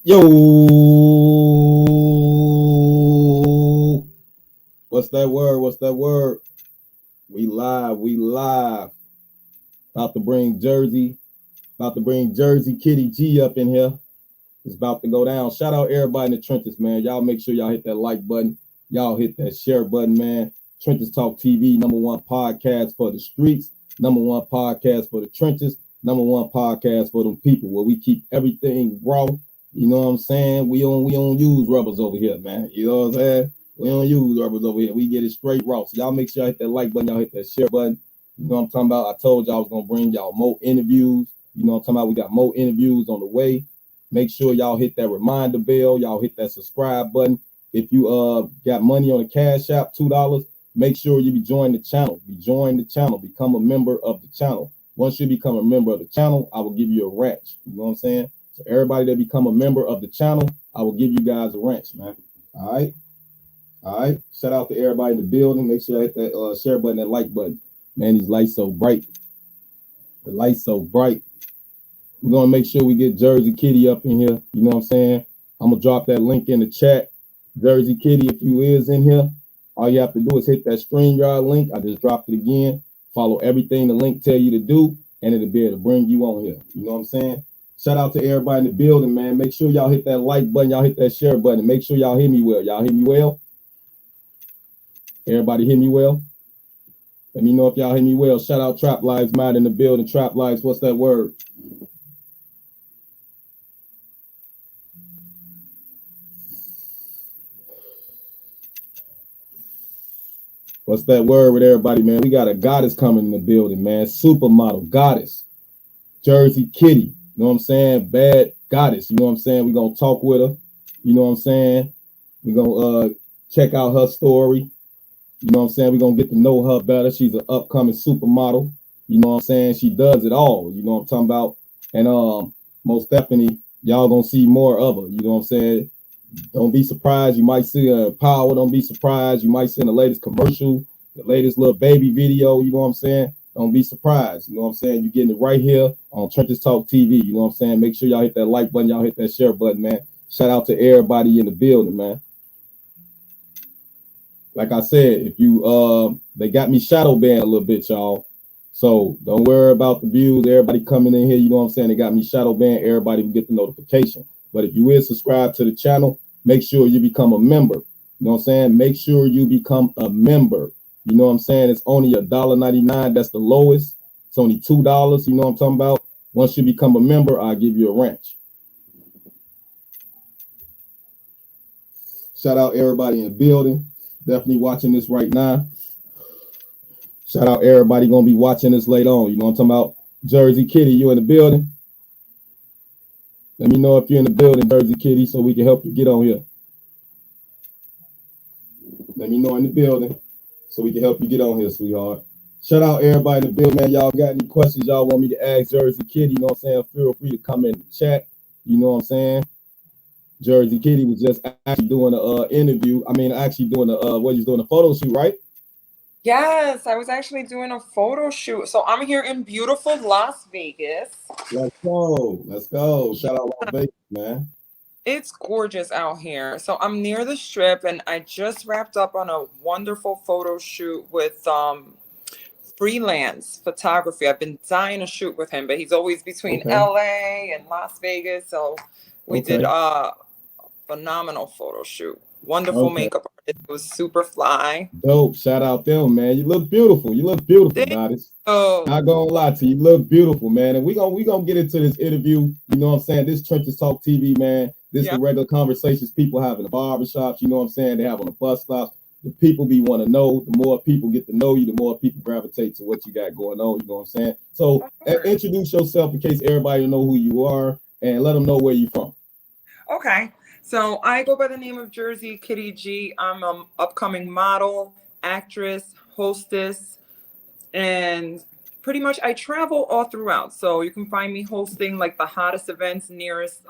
Yo, what's that word? What's that word? We live. We live. About to bring Jersey Kitty G up in here. It's about to go down. Shout out everybody in the trenches, man. Y'all make sure y'all hit that like button. Y'all hit that share button, man. Trenches Talk TV, #1 podcast for the streets, #1 podcast for the trenches, #1 podcast for them people where we keep everything raw. You know what I'm saying? We don't use rubbers over here, man. You know what I'm saying? We don't use rubbers over here. We get it straight raw. So y'all make sure y'all hit that like button. Y'all hit that share button. You know what I'm talking about? I told y'all I was going to bring y'all more interviews. You know what I'm talking about? We got more interviews on the way. Make sure y'all hit that reminder bell. Y'all hit that subscribe button. If you got money on the Cash App, $2, make sure you join the channel. Join the channel. Become a member of the channel. Once you become a member of the channel, I will give you a ranch. You know what I'm saying? So everybody that become a member of the channel, I will give you guys a ranch, man. All right. All right. Shout out to everybody in the building. Make sure I hit that share button, that like button. Man, these lights so bright. The lights so bright. We're going to make sure we get Jersey Kitty up in here. You know what I'm saying? I'm going to drop that link in the chat. Jersey Kitty, if you is in here, all you have to do is hit that StreamYard link. I just dropped it again. Follow everything the link tell you to do, and it'll be able to bring you on here. You know what I'm saying? Shout out to everybody in the building, man. Make sure y'all hit that like button. Y'all hit that share button. Make sure y'all hear me well. Y'all hear me well? Everybody hear me well? Let me know if y'all hear me well. Shout out Trap Lives Matter in the building. Trap Lives, what's that word? What's that word with everybody, man? We got a goddess coming in the building, man. Supermodel goddess. Jersey Kitty. You know what I'm saying? Bad goddess. You know what I'm saying? We're going to talk with her. You know what I'm saying? We're going to check out her story. You know what I'm saying? We're going to get to know her better. She's an upcoming supermodel. You know what I'm saying? She does it all. You know what I'm talking about? And most definitely, y'all going to see more of her. You know what I'm saying? Don't be surprised. You might see her in Power. Don't be surprised. You might see in the latest commercial, the latest little baby video. You know what I'm saying? Don't be surprised. You know what I'm saying? You're getting it right here on Trenches Talk TV. You know what I'm saying? Make sure y'all hit that like button. Y'all hit that share button, man. Shout out to everybody in the building, man. Like I said, if you they got me Shadowband a little bit, y'all. So don't worry about the views. Everybody coming in here, you know what I'm saying? They got me Shadowband. Everybody can get the notification. But if you will subscribe to the channel, make sure you become a member. You know what I'm saying? Make sure you become a member. You know what I'm saying? It's only $1.99. That's the lowest. It's only $2. You know what I'm talking about? Once you become a member, I'll give you a ranch. Shout out everybody in the building. Definitely watching this right now. Shout out everybody going to be watching this later on. You know what I'm talking about? Jersey Kitty, you in the building? Let me know if you're in the building, Jersey Kitty, so we can help you get on here. Let me know in the building so we can help you get on here, sweetheart. Shout out everybody in the building, man. Y'all got any questions y'all want me to ask Jersey Kitty? You know what I'm saying? Feel free to come in the chat. You know what I'm saying? Jersey Kitty was just actually doing an interview. I mean, actually doing a photo shoot, right? Yes, I was actually doing a photo shoot. So I'm here in beautiful Las Vegas. Let's go. Let's go. Shout out Las Vegas, man. It's gorgeous out here. So I'm near the Strip, and I just wrapped up on a wonderful photo shoot with Freelance Photography. I've been dying to shoot with him, but he's always between LA and Las Vegas. So we did a phenomenal photo shoot. Wonderful makeup artist. It was super fly. Dope. Shout out them, man. You look beautiful. You look beautiful, goddess. Oh, not gonna lie to you. You look beautiful, man. And we gonna get into this interview. You know what I'm saying? This Trenches Talk TV, man. This is the regular conversations people have in the barbershops. You know what I'm saying? They have on the bus stops. The people be want to know. The more people get to know you, the more people gravitate to what you got going on. You know what I'm saying? So introduce yourself in case everybody know who you are, and let them know where you're from. Okay. So I go by the name of Jersey Kitty G. I'm an upcoming model, actress, hostess, and pretty much I travel all throughout. So you can find me hosting like the hottest events nearest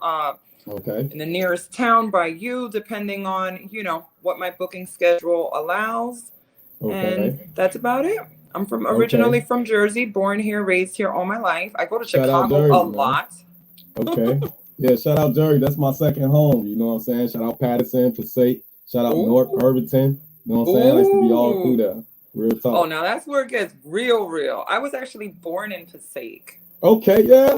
in the nearest town by you, depending on, you know, what my booking schedule allows. And that's about it. I'm originally from Jersey, born here, raised here all my life. I go to Chicago a lot. Yeah, shout out Jersey. That's my second home. You know what I'm saying? Shout out Patterson, Passaic. Shout out North Ooh, Irvington. You know what I'm saying? I used to be all through ooh. there. Real Oh, talk. now that's where it gets real, real. I was actually born in Passaic. Okay, yeah.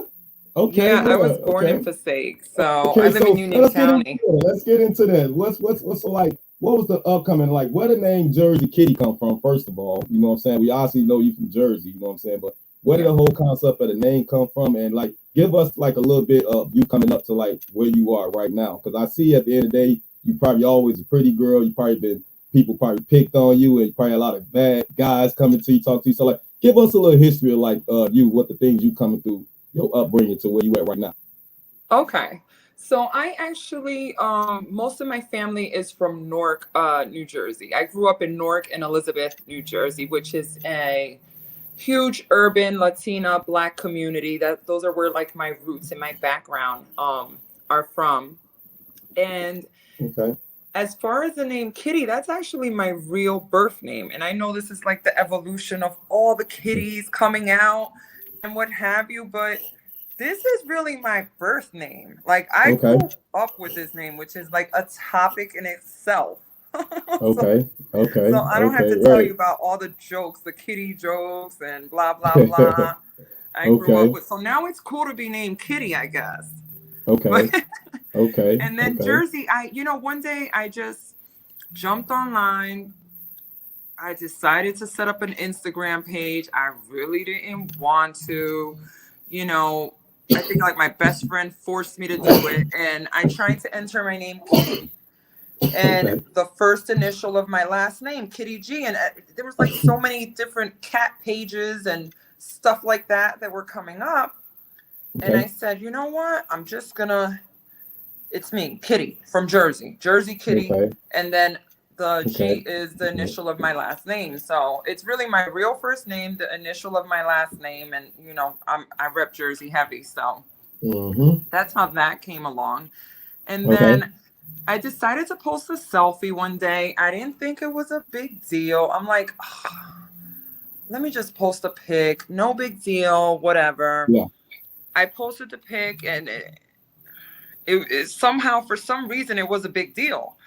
Okay, Yeah, I yeah. was born in Okay. Passaic. So I Okay, live in so Union let's get into County. it. Let's get into that. What's like? What was the upcoming like? Where the name Jersey Kitty come from? First of all, you know what I'm saying. We obviously know you from Jersey. You know what I'm saying. But where did Yeah. the whole concept of the name come from? And like, give us like a little bit of you coming up to like where you are right now. Because I see at the end of the day, you probably always a pretty girl. You probably been people probably picked on you, and probably a lot of bad guys coming to you, talk to you. So like, give us a little history of like you, what the things you coming through, your upbringing to where you at right now. Okay. So I actually, most of my family is from Newark, New Jersey. I grew up in Newark and Elizabeth, New Jersey, which is a huge urban Latina Black community. That those are where like my roots and my background are from. And Okay. as far as the name Kitty, that's actually my real birth name. And I know this is like the evolution of all the kitties coming out and what have you, but this is really my birth name. Like I Okay. grew up with this name, which is like a topic in itself. so, Okay. Okay. so I don't have Okay. to tell Right. you about all the jokes, the kitty jokes and blah, blah, blah. I grew up Okay. with. So now it's cool to be named Kitty, I guess. But Okay. Okay. and then Okay. Jersey, one day I just jumped online. I decided to set up an Instagram page. I really didn't want to, you know. I think like my best friend forced me to do it, and I tried to enter my name Kitty and Okay. the first initial of my last name, Kitty G. And there was like so many different cat pages and stuff like that that were coming up. And I Okay. said, you know what? I'm just gonna it's me, Kitty from Jersey, Jersey Kitty, Okay. and then the Okay. G is the initial of my last name. So it's really my real first name, the initial of my last name, and I rep Jersey heavy, so Mm-hmm. that's how that came along. And Okay. then I decided to post a selfie one day. I didn't think it was a big deal. I'm like, oh, let me just post a pic, no big deal, whatever. Yeah. I posted the pic, and it somehow, for some reason, it was a big deal.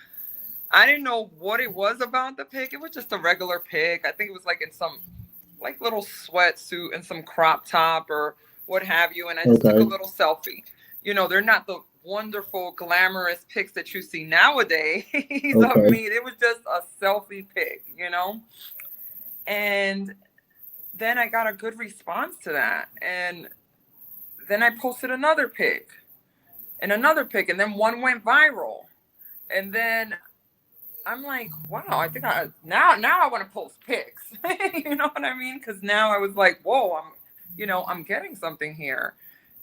I didn't know what it was about the pic. It was just a regular pic. I think it was like in some like little sweatsuit and some crop top or what have you. And I just took a Okay. little selfie. They're not the wonderful, glamorous pics that you see nowadays of Okay. me. It was just a selfie pic. And then I got a good response to that. And then I posted another pic and another pic. And then one went viral. And then I'm like, wow, I think now I want to post pics. You know what I mean? Because now I was like, whoa, I'm getting something here.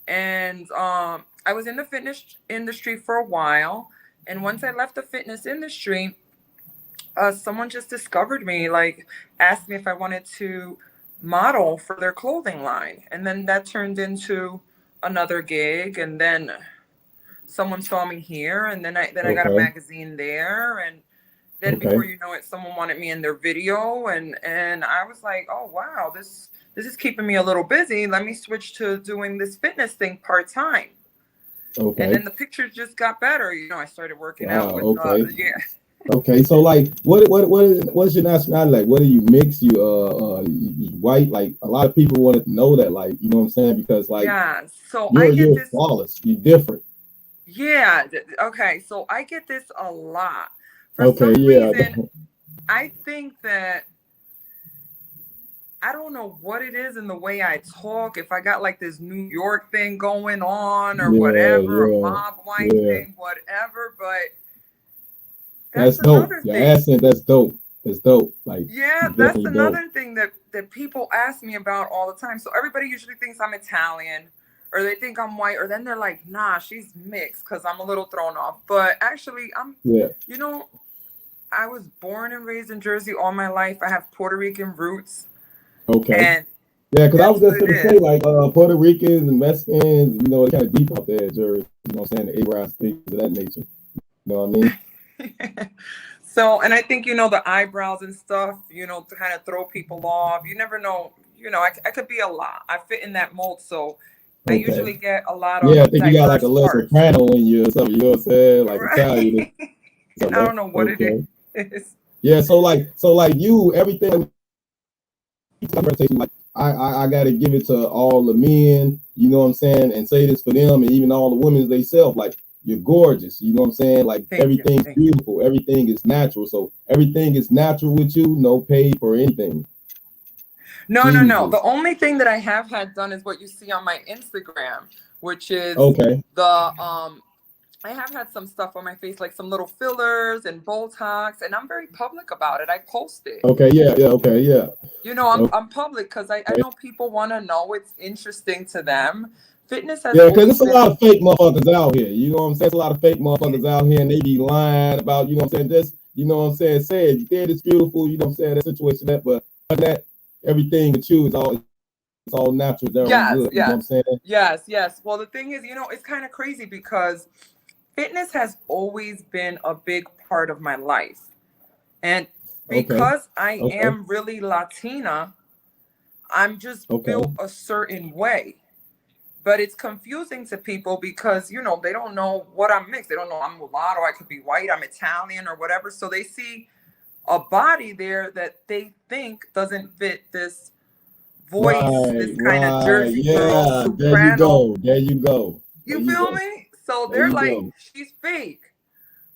And I was in the fitness industry for a while, and once I left the fitness industry, someone just discovered me, like asked me if I wanted to model for their clothing line, and then that turned into another gig, and then someone saw me here, and then I got a Okay. magazine there, and then before Okay. you know it, someone wanted me in their video, and I was like, oh wow, this is keeping me a little busy. Let me switch to doing this fitness thing part time. And then Okay. the pictures just got better. I started working Wow. out with Okay. yeah. Okay. So like, what's your nationality like? What are you mixed? You white? Like a lot of people wanted to know that. Like, you know what I'm saying? Because like Yeah. So I get you're this. flawless. You're different. Yeah. Okay. So I get this a lot. For Okay. some Yeah. reason, I think that I don't know what it is in the way I talk. If I got like this New York thing going on or Yeah. whatever, a Yeah. mob wife Yeah. thing, whatever. But That's that's dope. another Your thing. accent, that's dope. That's dope. Like Yeah, that's definitely dope. another thing that people ask me about all the time. So everybody usually thinks I'm Italian or they think I'm white, or then they're like, nah, she's mixed because I'm a little thrown off. But actually, Yeah. you know, I was born and raised in Jersey all my life. I have Puerto Rican roots, Okay. and Yeah, because I that's was what just it gonna say is. like Puerto Ricans and Mexicans, it's kind of deep out there, Jersey. You know what I'm saying? The Arabs, things of that nature. You know what I mean? So, and I think, the eyebrows and stuff, to kind of throw people off. You never know, I could be a lot. I fit in that mold. So I Okay. usually get a lot Yeah, I of think you got like a diverse little parts. soprano in you or something. You know what I'm saying? Like Italian Right. or And something. I don't know what it Okay. is. Yeah. So like you, everything like I gotta give it to all the men, you know what I'm saying, and say this for them and even all the women they self, like you're gorgeous, you know what I'm saying? Like Thank you. everything's Thank you. beautiful, everything is natural. So everything is natural with you, no pay for anything. No, no, no. The Jesus. only thing that I have had done is what you see on my Instagram, which is Okay. the I have had some stuff on my face, like some little fillers and Botox, and I'm very public about it. I post it. Okay, yeah, yeah, okay, yeah. You know, Okay. I'm public because I know people want to know. It's interesting to them. Fitness has Yeah, because always there's a been. lot of fake motherfuckers out here. You know what I'm saying? There's a lot of fake motherfuckers out here and they be lying about, you know what I'm saying? Just, you know what I'm saying? Say it, you did, it's beautiful, you know what I'm saying? That situation, but that everything with you is all natural, they're all Yes, good. You know what I'm yes, saying? yes, yes. Well, the thing is, it's kind of crazy because fitness has always been a big part of my life. And Okay. because I Okay. am really Latina, I'm just Okay. built a certain way. But it's confusing to people because, they don't know what I'm mixed. They don't know I'm mulatto, I could be white, I'm Italian or whatever. So they see a body there that they think doesn't fit this voice, Right, this kind of right. Jersey girl, Yeah. There you soprano. go. There you go. There You you feel go. me? So There they're you like, go. she's fake.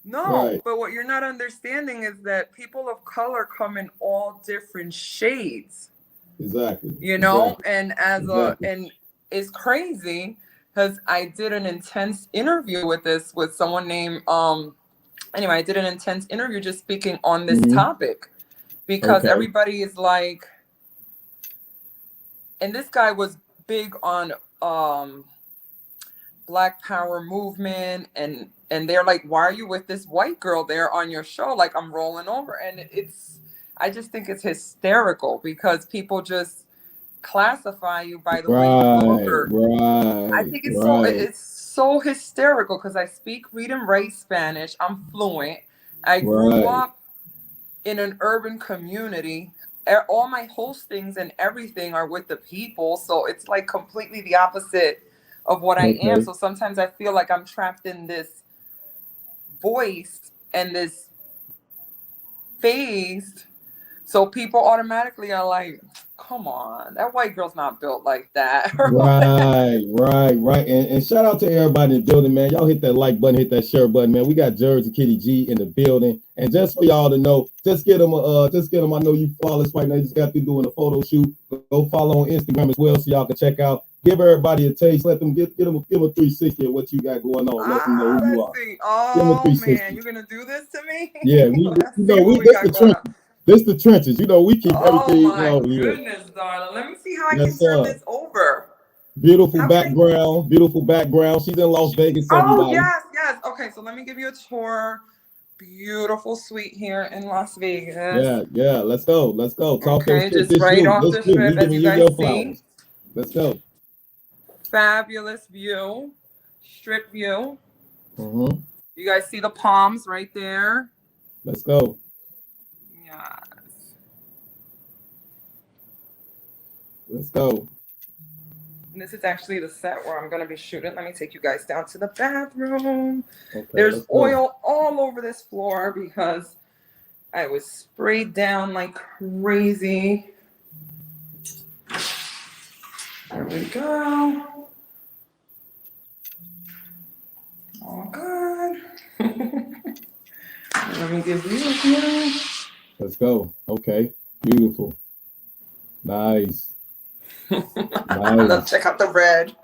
No, Right. but what you're not understanding is that people of color come in all different shades, Exactly. Exactly. and Exactly. and it's crazy because I did an intense interview with someone named anyway, I did an intense interview just speaking on this Mm-hmm. topic because Okay. everybody is like, and this guy was big on Black Power movement, and they're like, why are you with this white girl there on your show? Like, I'm rolling over. And I just think it's hysterical because people just classify you by the way you look, Right. or I Right. think Right. it's so hysterical because I speak, read, and write Spanish. I'm fluent. I grew Right. up in an urban community. All my hostings and everything are with the people, so it's like completely the opposite of what I am. Okay. So sometimes I feel like I'm trapped in this voice and this phase. So people automatically are like, come on, that white girl's not built like that. Right, right, right. And shout out to everybody in the building, man. Y'all hit that like button, hit that share button, man. We got Jersey Kitty G in the building. And just for y'all to know, just get them I know you follow us right now. You just got through doing a photo shoot. Go follow on Instagram as well so y'all can check out. Give everybody a taste. Let them give them a 360 of what you got going on. Let them know who you Let's are. see. Give them a Oh man, 360. you're gonna do this to me? Yeah, Let's see what we this the got going on. trenches. This the trenches. You know, we keep Oh everything my here. goodness, darling. Let me see how I can Yes, turn sir. this over. Beautiful How can I? background, beautiful background. She's in Las Vegas, Oh, everybody. yes, yes. Okay, so let me give you a tour. Beautiful suite here in Las Vegas. Yeah, yeah. Let's go. Let's go. Talk your Okay, shit. just This right you. off This the you. We strip, as giving you you guys your see. flowers. Let's go. Fabulous view, strip view. Mm-hmm. You guys see the palms right there? Let's go. Yes. Let's go. And this is actually the set where I'm going to be shooting. Let me take you guys down to the bathroom. Okay, There's let's go. oil all over this floor because I was sprayed down like crazy. There we go. All good. Let me give you a view. Let's go. Okay. Beautiful. Nice. Let's Nice. check out the red.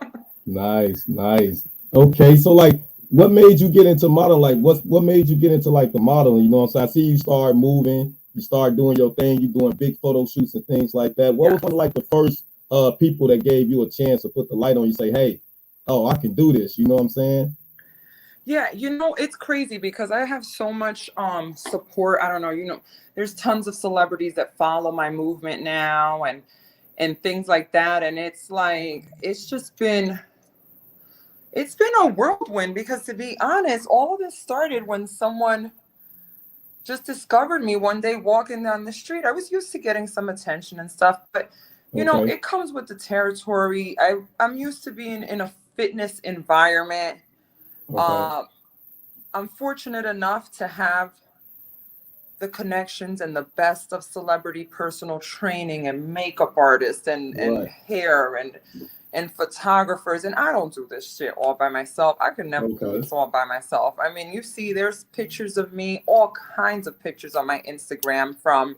Nice. Nice. Okay. So like what made you get into modeling? Like what made you get into like the modeling? You know what I'm saying? I see you start moving, you start doing your thing, you doing big photo shoots and things like that. What Yeah. was one of like the first people that gave you a chance to put the light on you, say, hey, oh, I can do this. You know what I'm saying? Yeah, it's crazy because I have so much support. I don't know, there's tons of celebrities that follow my movement now and things like that. And it's like it's been a whirlwind because, to be honest, all of this started when someone just discovered me one day walking down the street. I was used to getting some attention and stuff, but You know, Okay. it comes with the territory. I'm used to being in a fitness environment. Okay. Uh, I'm fortunate enough to have the connections and the best of celebrity personal training and makeup artists and Right. hair and photographers. And I don't do this shit all by myself. I could never do Okay. this all by myself. I mean, you see there's pictures of me, all kinds of pictures on my Instagram, from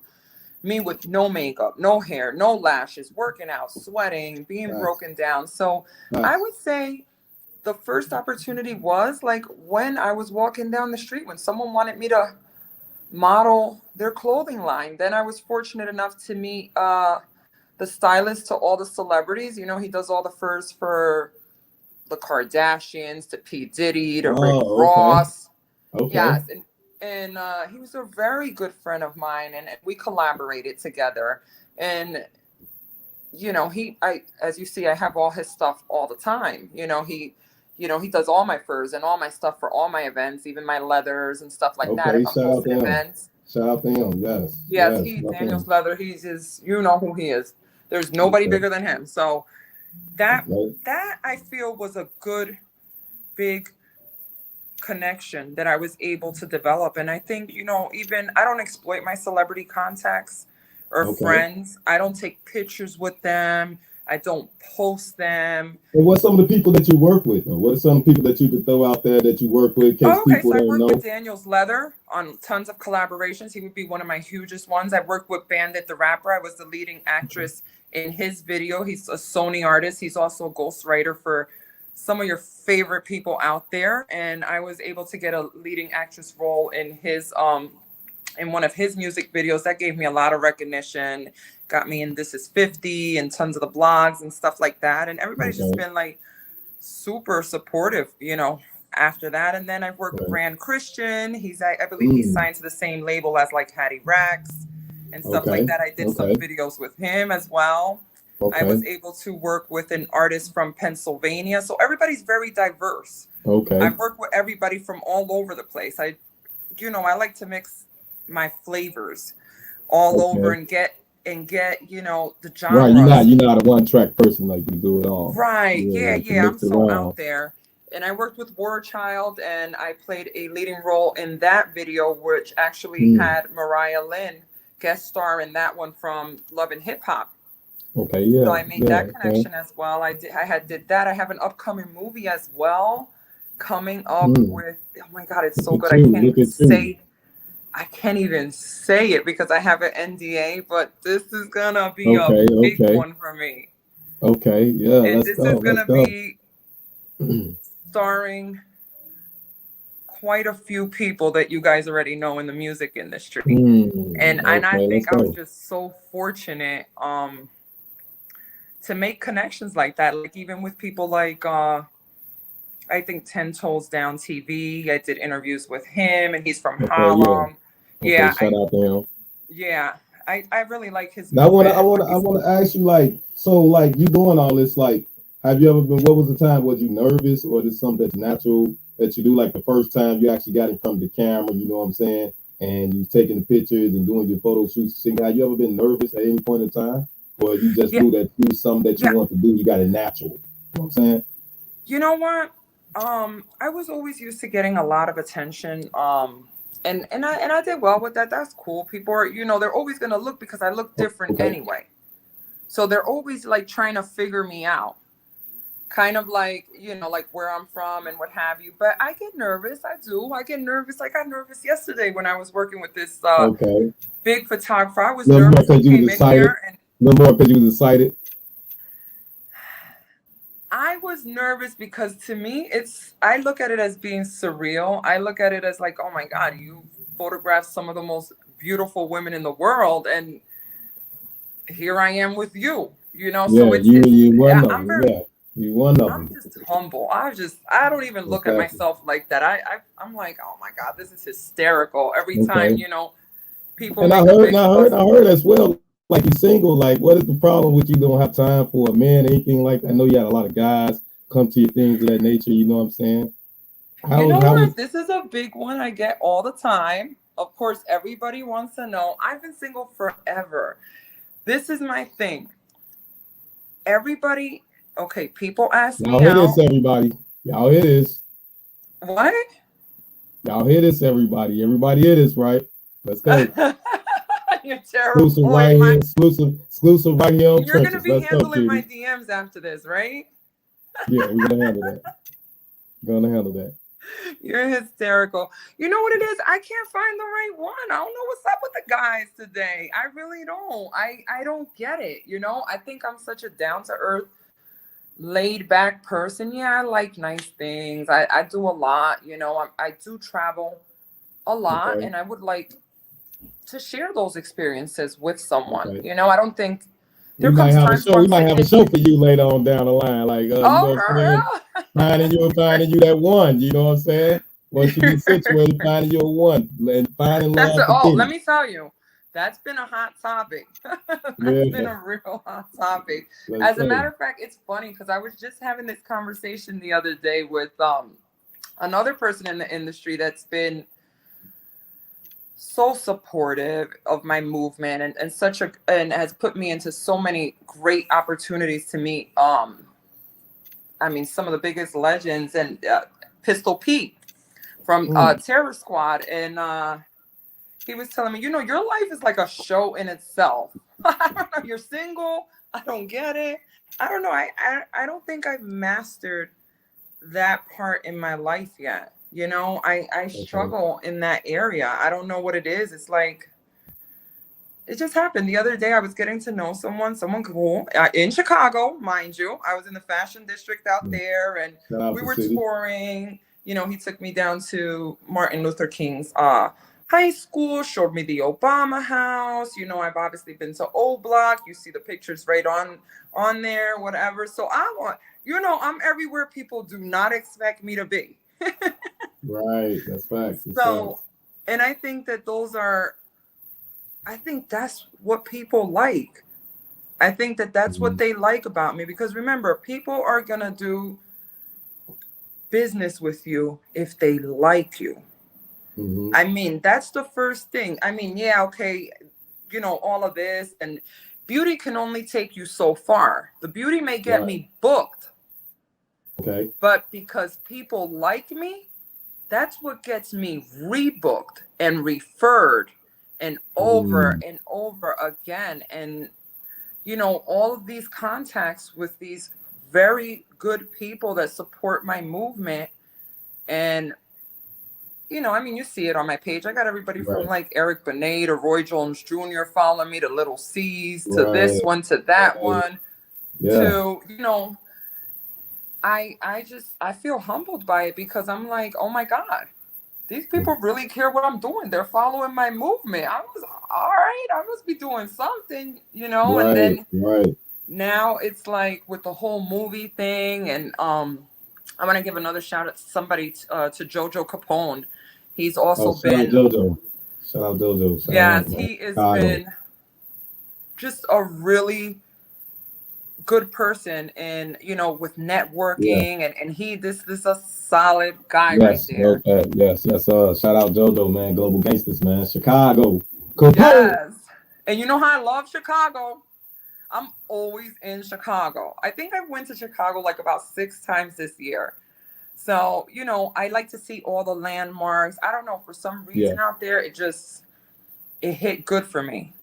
me with no makeup, no hair, no lashes, working out, sweating, being Nice. broken down. So I Nice. would say the first opportunity was like when I was walking down the street, when someone wanted me to model their clothing line. Then I was fortunate enough to meet the stylist to all the celebrities. You know, he does all the furs for the Kardashians, to P. Diddy, to Rick Oh, okay. Ross. Okay. Yes, and he was a very good friend of mine, and we collaborated together. And you know, as you see, I have all his stuff all the time. He does all my furs and all my stuff for all my events, even my leathers and stuff like that. Okay. If I'm Shout out to hosting him. events, Shout out to him. Yes. yes, Yes. he Daniel's Nothing. leather. He's his. You know who he is. There's nobody Okay. bigger than him. So that Okay. that I feel was a good big connection that I was able to develop. And I think, even I don't exploit my celebrity contacts or Okay. friends. I don't take pictures with them. I don't post them. And what's some of the people that you work with? Or what are some people that you could throw out there that you work with in case Oh, okay. people So I don't work with know? Daniel's Leather on tons of collaborations. He would be one of my hugest ones. I worked with Bandit the rapper. I was the leading actress in his video. He's a Sony artist. He's also a ghostwriter for some of your favorite people out there. And I was able to get a leading actress role in one of his music videos. That gave me a lot of recognition. Got me in This Is 50 and tons of the blogs and stuff like that. And everybody's just Okay. been like super supportive, after that. And then I've worked with Right. Rand Christian. I believe he's Mm. signed to the same label as like Hattie Rex and stuff like Okay. that. I did some Okay. videos with him as well. I was Okay. able to work with an artist from Pennsylvania. So everybody's very diverse. Okay. I've worked with everybody from all over the place. I like to mix my flavors all over Okay. and get the Right. You're not genres. you're not a one track person, like you do it all. Right. Yeah, Yeah, like you yeah. I'm mix so around. out there. And I worked with War Child, and I played a leading role in that video, which actually Mm. had Mariah Lynn guest star in that one from Love and Hip Hop. Okay. So Yeah. I made Yeah. that Okay. connection as well. Did that. I have an upcoming movie as well coming up Mm. with, oh my God, it's Look so at good. you. Look at you. I can't even say it because I have an NDA, but this is gonna be a Okay. big Okay. one for me. Okay. Yeah. And Let's this is go. Let's gonna go. be starring quite a few people that you guys already know in the music industry. And I Okay. Let's think I was go. just so fortunate to make connections like that. Like even with people like I think 10 Toes Down TV. I did interviews with him, and he's from Okay. Yeah. Harlem. Okay. Yeah, Shout out to him. yeah. I really like his Now I wanna movement I and wanna what I he's. wanna ask you, like, so like you doing all this, like, have you ever been, what was the time, was you nervous, or is something that's natural that you do, like the first time you actually got in front of the camera, you know what I'm saying? And you taking the pictures and doing your photo shoots. Have you ever been nervous at any point in time? Or you just Yeah, knew that you something that you yeah. want to do, you got it natural. You know what I'm saying? You know what? I was always used to getting a lot of attention. And I did well with that. That's cool. People are, they're always gonna look because I look different Okay. anyway. So they're always like trying to figure me out. Kind of like, like where I'm from and what have you. But I get nervous. I do. I get nervous. I got nervous yesterday when I was working with this Okay. big photographer. I A was little more nervous. He because you came was in excited. here and A little more because you was excited. I was nervous because to me, I look at it as being surreal. I look at it as like, oh my God, you photographed some of the most beautiful women in the world. And here I am with you, so Yeah, you one of I'm them. very, Yeah. You one of I'm them. just humble. I don't even look at Exactly. myself like that. I'm like, oh my God, this is hysterical. Every time, Okay. people And make a big fuss. I heard as well, like you single, like what is the problem with you don't have time for a man, anything like that? I know you had a lot of guys come to you, things of that nature, you know what I'm saying? You know How was what? This is a big one I get all the time. Of course, everybody wants to know. I've been single forever. This is my thing. everybody, okay, people ask Y'all me hear this, out. everybody. Y'all hear this. What? Y'all hear this, everybody. Everybody hear this, right? Let's go. You're terrible. Exclusive right here. Exclusive right here on You're going to Trenches. be Let's go, handling my Kitty. DMs after this, right? Yeah, we're gonna handle that. Gonna handle that. You're hysterical. You know what it is? I can't find the right one. I don't know what's up with the guys today. I really don't. I don't get it. You know, I think I'm such a down to earth, laid back person. Yeah, I like nice things. I do a lot. You know, I do travel a lot, Okay. and I would like to share those experiences with someone. Okay. You know, I don't think there We might comes have a times show. where We I'm might sitting have a in. show for you later on down the line. Like, you know Oh, what I'm saying? girl. Finding you that one. You know what I'm saying? Once you get situated, finding your one and finding That's love a, for oh, let Kitty. me tell you, that's been a hot topic. That's been Yeah. a real hot topic. Let's As a go. matter of fact, it's funny because I was just having this conversation the other day with another person in the industry that's been so supportive of my movement and such a and has put me into so many great opportunities to meet I mean some of the biggest legends and Pistol Pete from Terror Squad and he was telling me, you know, your life is like a show in itself. I don't know. You're single. I don't get it. I don't know. I don't think I've mastered that part in my life yet. You know, I Okay. struggle in that area. I don't know what it is. It's like, it just happened the other day. I was getting to know someone cool in Chicago, mind you. I was in the fashion district out there and Shout out we to were City. touring. You know, he took me down to Martin Luther King's high school, showed me the Obama house. You know, I've obviously been to Old Block. You see the pictures right on there, whatever. So I want, you know, I'm everywhere people do not expect me to be. Right. That's facts. That's So, facts. and I think that I think that's what people like. I think that that's what they like about me because remember, people are going to do business with you if they like you. Mm-hmm. I mean, that's the first thing. I mean, yeah, okay, you know, all of this and beauty can only take you so far. The beauty may get Right. me booked, Okay. but because people like me, that's what gets me rebooked and referred Mm. and over again. And you know, all of these contacts with these very good people that support my movement. And, you know, I mean, you see it on my page. I got everybody from Right. like Eric Benet to Roy Jones Jr. following me to Little C's to Right. this one to that Right. one Yeah. to, you know, I feel humbled by it because I'm like, oh my God, these people really care what I'm doing. They're following my movement. I was all right. I must be doing something, you know, and Right. then Right. now it's like with the whole movie thing and I want to give another shout out to somebody to JoJo Capone. He's Oh, also shout out been, JoJo. Shout out JoJo. Shout out, yes, man. he has Chicago. been just a really good person and you know with Yeah. networking and he this is a solid guy right Yes. there. Yes. Yes. Shout out JoJo, man. Global Gangsters, man. Chicago. Capone. Yes. And you know how I love Chicago? I'm always in Chicago. I think I went to Chicago like about 6 times this year. So, you know, I like to see all the landmarks. I don't know, for some Yeah. reason out there, it hit good for me.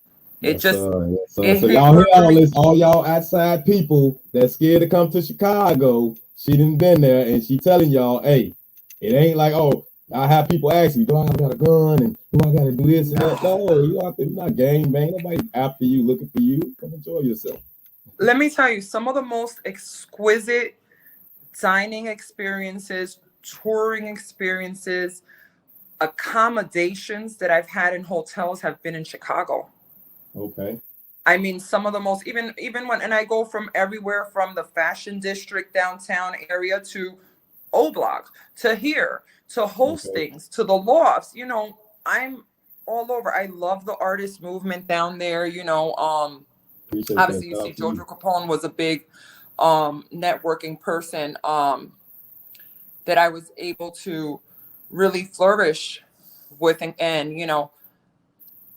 It Yes, just, sir. Yes, sir. it So hit y'all hear good for all me. this, all y'all outside people that's scared to come to Chicago. She done been there and she telling y'all, hey, it ain't like, oh, I have people ask me, do I got a gun and do I gotta do this and that? No. No, you out there, you're not gang bang. Nobody after you, looking for you. Come enjoy yourself. Let me tell you, some of the most exquisite dining experiences, touring experiences, accommodations that I've had in hotels have been in Chicago. Okay. I mean, some of the most even when and I go from everywhere from the fashion district downtown area to O Block to here to Okay. hostings to the lofts. You know, I'm all over. I love the artist movement down there. You know, Appreciate that. obviously you Shout see out to you. JoJo Capone was a big networking person that I was able to really flourish with and you know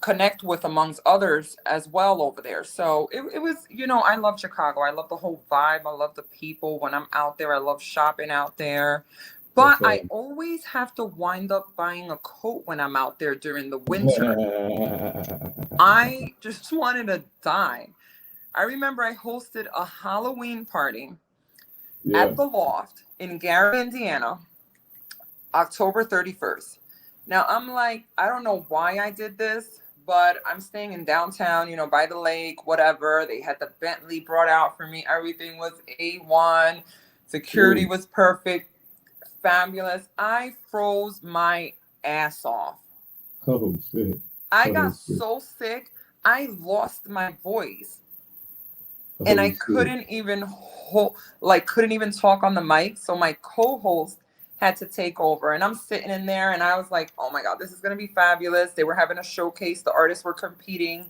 connect with amongst others as well over there. So it was, I love Chicago. I love the whole vibe. I love the people when I'm out there. I love shopping out there. But Yes, I always have to wind up buying a coat when I'm out there during the winter. I just wanted to die. I remember I hosted a Halloween party yeah. at the Loft in Gary, Indiana, October 31st. Now I'm like, I don't know why I did this, but I'm staying in downtown, by the lake, whatever. They had the Bentley brought out for me. Everything was A1. Security Ooh. was perfect, fabulous. I froze my ass off. Oh shit. I Oh got shit. so sick, I lost my voice. And Oh I shit. couldn't even couldn't even talk on the mic. So my co-host had to take over, and I'm sitting in there, and I was like, "Oh my god, this is gonna be fabulous!" They were having a showcase. The artists were competing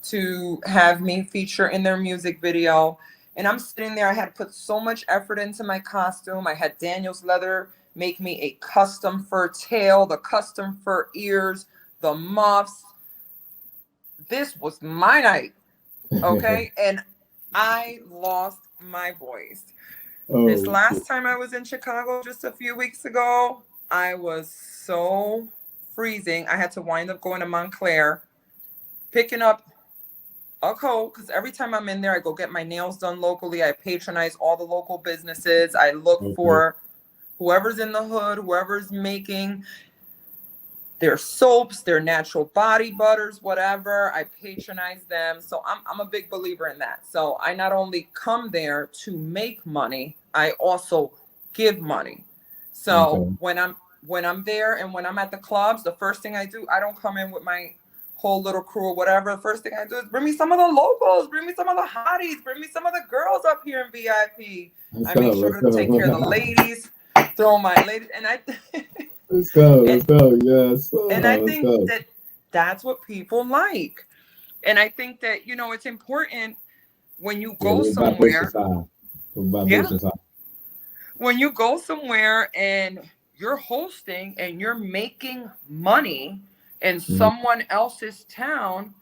to have me feature in their music video, and I'm sitting there. I had put so much effort into my costume. I had Daniel's Leather make me a custom fur tail, the custom fur ears, the muffs. This was my night, okay, and I lost my voice. This Oh shit. last time I was in Chicago just a few weeks ago, I was so freezing. I had to wind up going to Montclair, picking up a coat, because every time I'm in there, I go get my nails done locally. I patronize all the local businesses. I look Okay. for whoever's in the hood, whoever's making their soaps, their natural body butters, whatever. I patronize them. So I'm a big believer in that. So I not only come there to make money, I also give money. So Okay. when I'm there and when I'm at the clubs, the first thing I do, I don't come in with my whole little crew or whatever. The first thing I do is bring me some of the locals, bring me some of the hotties, bring me some of the girls up here in VIP. Let's I make go. sure Let's to take care of the go. ladies, throw my ladies, and I Let's go. and Let's go. Yes. and I Let's think go. that that's what people like. And I think that, it's important when you Yeah, go we're vibration somewhere. side. We're Yeah. vibration side. When you go somewhere and you're hosting and you're making money in Mhm. someone else's town,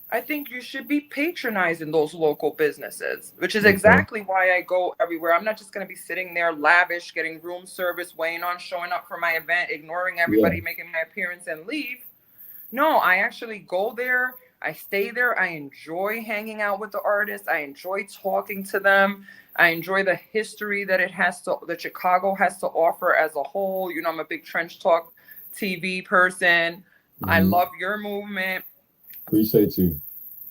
I think you should be patronizing those local businesses, which is Okay. exactly why I go everywhere. I'm not just going to be sitting there lavish, getting room service, waiting on showing up for my event, ignoring Yeah. everybody, making my appearance and leave. No, I actually go there. I stay there. I enjoy hanging out with the artists. I enjoy talking to them. I enjoy the history that Chicago has to offer as a whole. I'm a big Trench Talk TV person. I Hmm. love your movement. Appreciate you.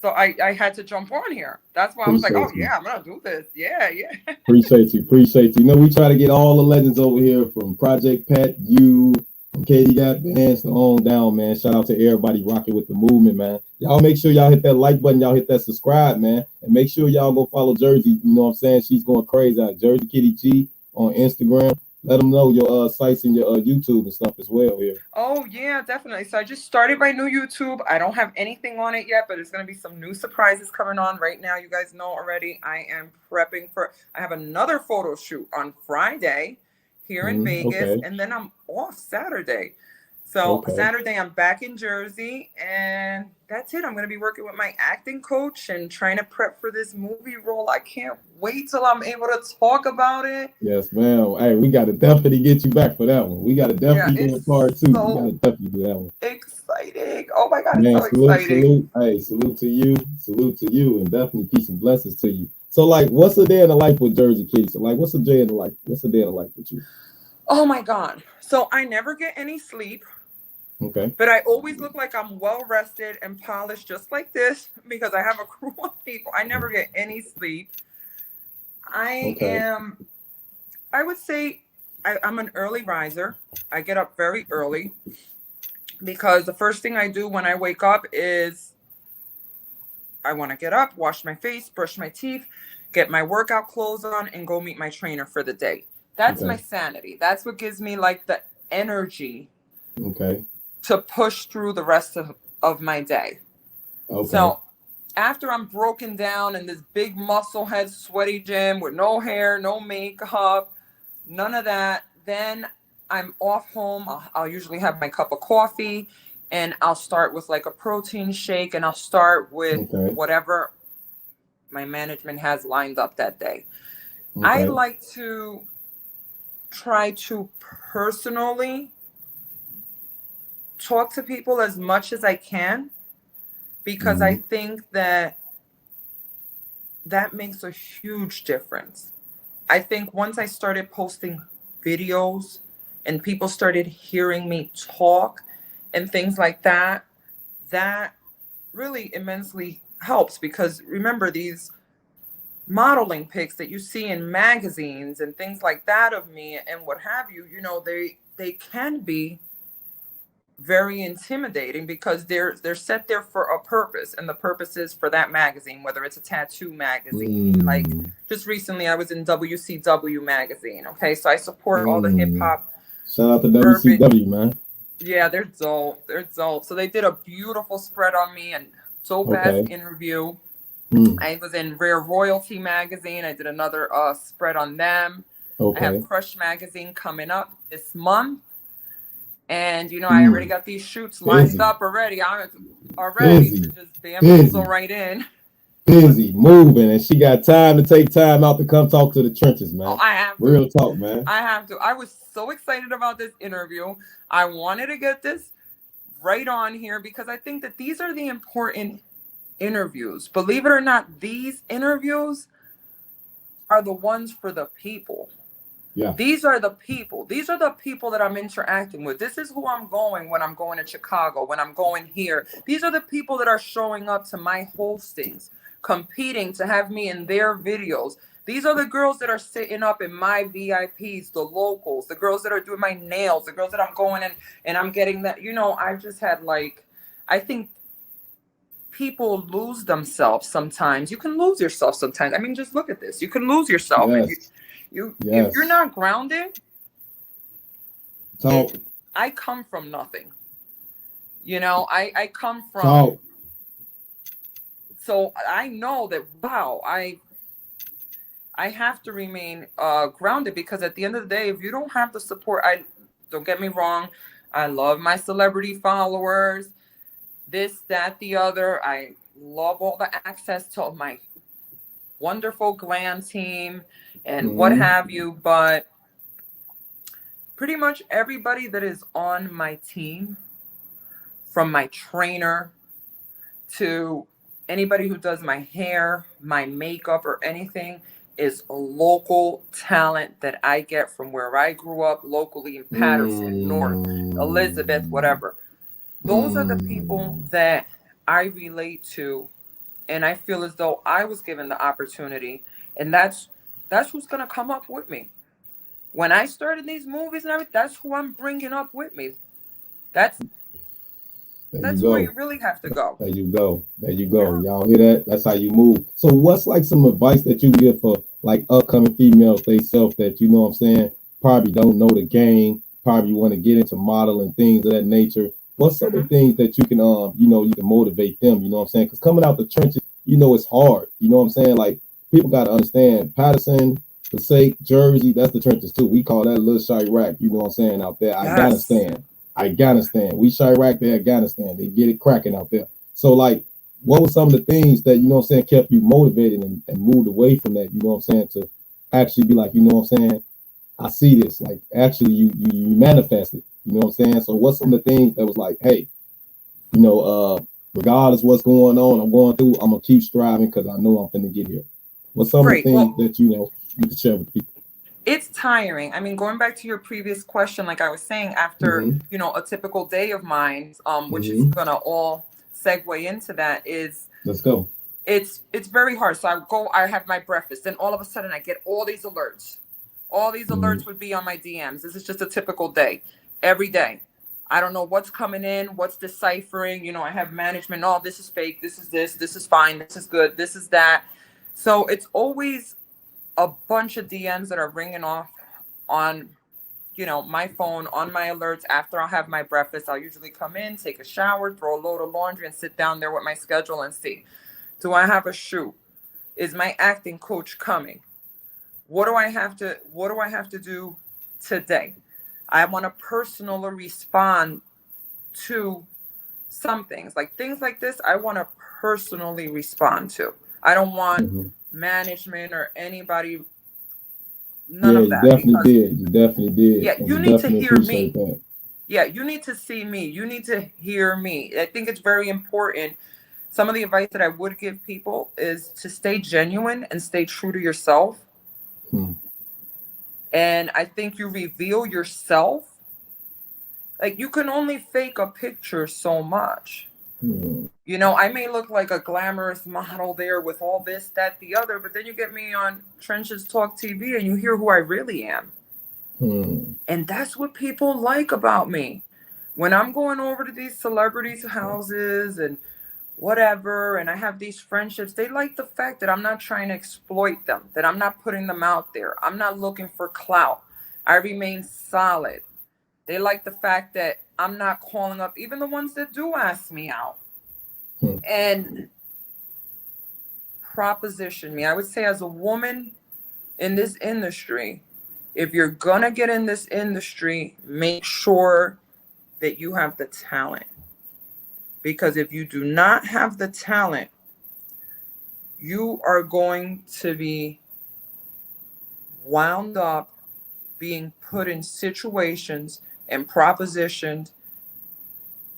So I had to jump on here. That's why I was like, oh Appreciate you. yeah, I'm gonna do this. Yeah, yeah. Appreciate you. Appreciate you. We try to get all the legends over here from Project Pat, you, from Katie Got Bands, on down, man. Shout out to everybody rocking with the movement, man. Y'all make sure y'all hit that like button. Y'all hit that subscribe, man. And make sure y'all go follow Jersey. You know what I'm saying? She's going crazy out. Jersey Kitty G on Instagram. Let them know your sites and your YouTube and stuff as well here. Oh yeah, definitely. So I just started my new YouTube. I don't have anything on it yet, but there's gonna be some new surprises coming on right now. You guys know already. I am prepping for. I have another photo shoot on Friday here in Vegas, Okay. and then I'm off Saturday. So Okay. Saturday I'm back in Jersey, and that's it. I'm gonna be working with my acting coach and trying to prep for this movie role. I can't wait till I'm able to talk about it. Yes, ma'am. Hey, we got to definitely get you back for that one. We got to Yeah, definitely do a it's part two. We got to so definitely do that one. exciting. Oh my God, it's Man, so salute, exciting. salute. Hey, salute to you, and definitely peace and blessings to you. So, like, what's a day in the life with Jersey Kitty? So, like, what's a day in the life? What's a day in the life with you? Oh my God. So I never get any sleep, Okay. but I always look like I'm well rested and polished just like this because I have a crew of people. I never get any sleep. I Okay. am, I would say I'm an early riser. I get up very early because the first thing I do when I wake up is I want to get up, wash my face, brush my teeth, get my workout clothes on, and go meet my trainer for the day. That's my Okay. sanity. That's what gives me like the energy Okay. to push through the rest of my day. Okay. So after I'm broken down in this big muscle head sweaty gym with no hair, no makeup, none of that, then I'm off home. I'll usually have my cup of coffee and I'll start with like a protein shake, and I'll start with Okay. whatever my management has lined up that day. I Okay. like to try to personally talk to people as much as I can, because I Mm-hmm. think that that makes a huge difference. I think once I started posting videos and people started hearing me talk and things like that, that really immensely helps, because remember, these modeling pics that you see in magazines and things like that of me and what have you, they can be very intimidating, because they're set there for a purpose, and the purpose is for that magazine, whether it's a tattoo magazine. Like, Mm. just recently I was in WCW magazine. Okay, so I support all the hip Mm. hop Shout out to urban. WCW, man. Yeah, they're dope. They're dope. So they did a beautiful spread on me and dope ass Okay. interview. Mm. I was in Rare Royalty magazine. I did another spread on them. I have Okay. Crush magazine coming up this month. And I already Mm. got these shoots lined Busy. up already. I'm already to Busy. just bamboozle Busy. right in. Busy. Moving. And she got time to take time out to come talk to the trenches, Oh, man. I have to. Real talk, man. I have to. I was so excited about this interview. I wanted to get this right on here, because I think that these are the important interviews. Believe it or not, these interviews are the ones for the people. Yeah. These are the people. These are the people that I'm interacting with. This is who I'm going when I'm going to Chicago, when I'm going here. These are the people that are showing up to my hostings, competing to have me in their videos. These are the girls that are sitting up in my VIPs, the locals, the girls that are doing my nails, the girls that I'm going in and I'm getting that. I've just had I think people lose themselves sometimes. You can lose yourself sometimes. I mean, just look at this. You can lose yourself, and Yes. if you're Yes. not grounded. Talk. I come from nothing. I come from. Talk. So I know that, wow, I have to remain grounded, because at the end of the day, if you don't have the support, I don't get me wrong, I love my celebrity followers, this, that, the other. I love all the access to my wonderful glam team and what Mm-hmm. have you, but pretty much everybody that is on my team, from my trainer to anybody who does my hair, my makeup, or anything, is a local talent that I get from where I grew up, locally in Patterson, North, Elizabeth, Mm. whatever. Those are the people Mm. that I relate to, and I feel as though I was given the opportunity, and that's who's gonna come up with me. When I started these movies and everything, that's who I'm bringing up with me. That's There you that's where go. you really have to go. There you go. There you go. Yeah. Y'all hear that? That's how you move. So what's like some advice that you give for like upcoming females they self that you know what I'm saying, probably don't know the game, probably want to get into modeling things of that nature. What's some of the Hmm. things that you can you can motivate them, you know what I'm saying? Because coming out the trenches, it's hard. You know what I'm saying? Like people gotta understand Patterson, Passaic, Jersey, that's the trenches too. We call that little Chirac, you know what I'm saying, out there. Yes. Afghanistan. We Chirac, they Afghanistan. They get it cracking out there. So like, what were some of the things that, you know what I'm saying, kept you motivated and moved away from that, you know what I'm saying, to actually be like, you know what I'm saying, I see this. Like actually you manifest it. You know what I'm saying? So what's some of the things that was like, hey, regardless what's going on, I'm going through, I'm gonna keep striving because I know I'm gonna get here. What's some of the Great. things Well, that you can share with people? it's tiring. I mean, going back to your previous question, like I was saying, after, Mm-hmm. a typical day of mine, which is Mm-hmm. gonna all segue into that, is Let's go. it's very hard. So I have my breakfast, then all of a sudden I get all these alerts. All these Mm-hmm. alerts would be on my DMs. This is just a typical day, every day. I don't know what's coming in, what's deciphering. I have management. Oh, this is fake. This is fine. This is good. This is that. So it's always a bunch of DMs that are ringing off on, my phone, on my alerts. After I have my breakfast, I'll usually come in, take a shower, throw a load of laundry, and sit down there with my schedule and see, do I have a shoot? Is my acting coach coming? What do I have to do today? I want to personally respond to some things like this, I want to personally respond to. I don't want Mm-hmm. management or anybody, none Yeah, of you that, definitely because did. You definitely did. yeah, And you we need to definitely hear appreciate me. that. Yeah, you need to see me. You need to hear me. I think it's very important. Some of the advice that I would give people is to stay genuine and stay true to yourself. Hmm. And I think you reveal yourself. Like, you can only fake a picture so much. Hmm. You know, I may look like a glamorous model there with all this, that, the other, but then you get me on Trenches Talk TV and you hear who I really am. Hmm. And that's what people like about me. When I'm going over to these celebrities' houses and whatever, and I have these friendships, they like the fact that I'm not trying to exploit them, that I'm not putting them out there. I'm not looking for clout. I remain solid. They like the fact that I'm not calling up even the ones that do ask me out Hmm. and proposition me. I would say, as a woman in this industry, if you're gonna get in this industry, make sure that you have the talent. Because if you do not have the talent, you are going to be wound up being put in situations and propositioned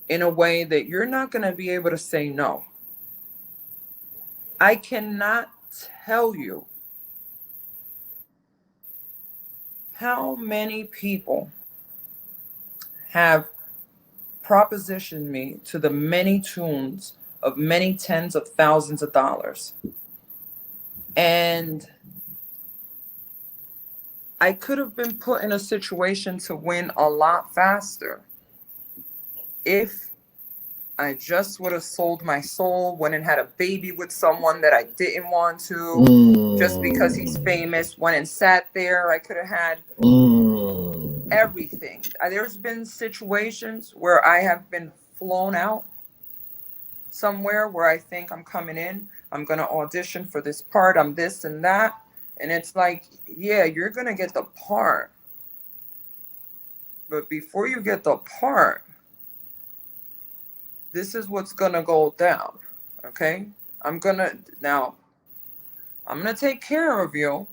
in a way that you're not going to be able to say no. I cannot tell you how many people have propositioned me to the many tunes of many tens of thousands of dollars. And I could have been put in a situation to win a lot faster if I just would have sold my soul, went and had a baby with someone that I didn't want to, just because he's Mm. famous, went and sat there. I could have had Mm. everything. There's been situations where I have been flown out somewhere where I think I'm coming in, I'm going to audition for this part, I'm this and that. And it's like, yeah, you're going to get the part. But before you get the part, this is what's going to go down. Okay? I'm going to take care of you.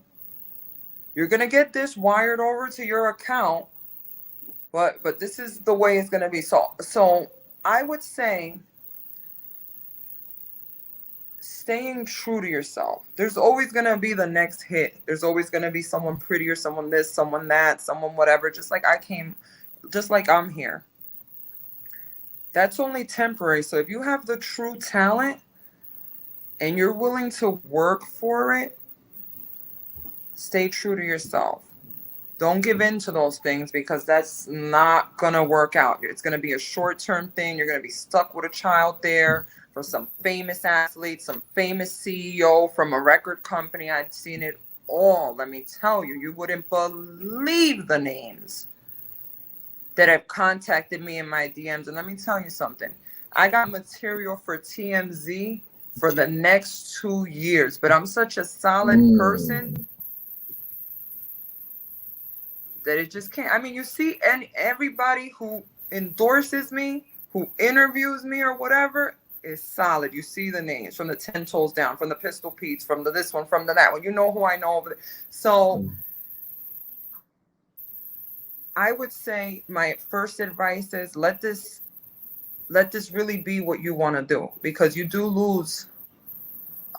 You're going to get this wired over to your account, but this is the way it's going to be. So I would say staying true to yourself. There's always going to be the next hit. There's always going to be someone prettier, someone this, someone that, someone whatever, just like I'm here. That's only temporary. So if you have the true talent and you're willing to work for it, stay true to yourself. Don't give in to those things, because that's not going to work out. It's going to be a short-term thing. You're going to be stuck with a child there for some famous athlete, some famous CEO from a record company. I've seen it all. Let me tell you, you wouldn't believe the names that have contacted me in my DMs. And let me tell you something. I got material for TMZ for the next 2 years, but I'm such a solid person Mm. that it just can't. I mean, you see, and everybody who endorses me, who interviews me or whatever, is solid. You see the names from the 10 Toes Down, from the Pistol Pete's, from the this one, from the that one. You know who I know over there. So I would say my first advice is let this really be what you want to do, because you do lose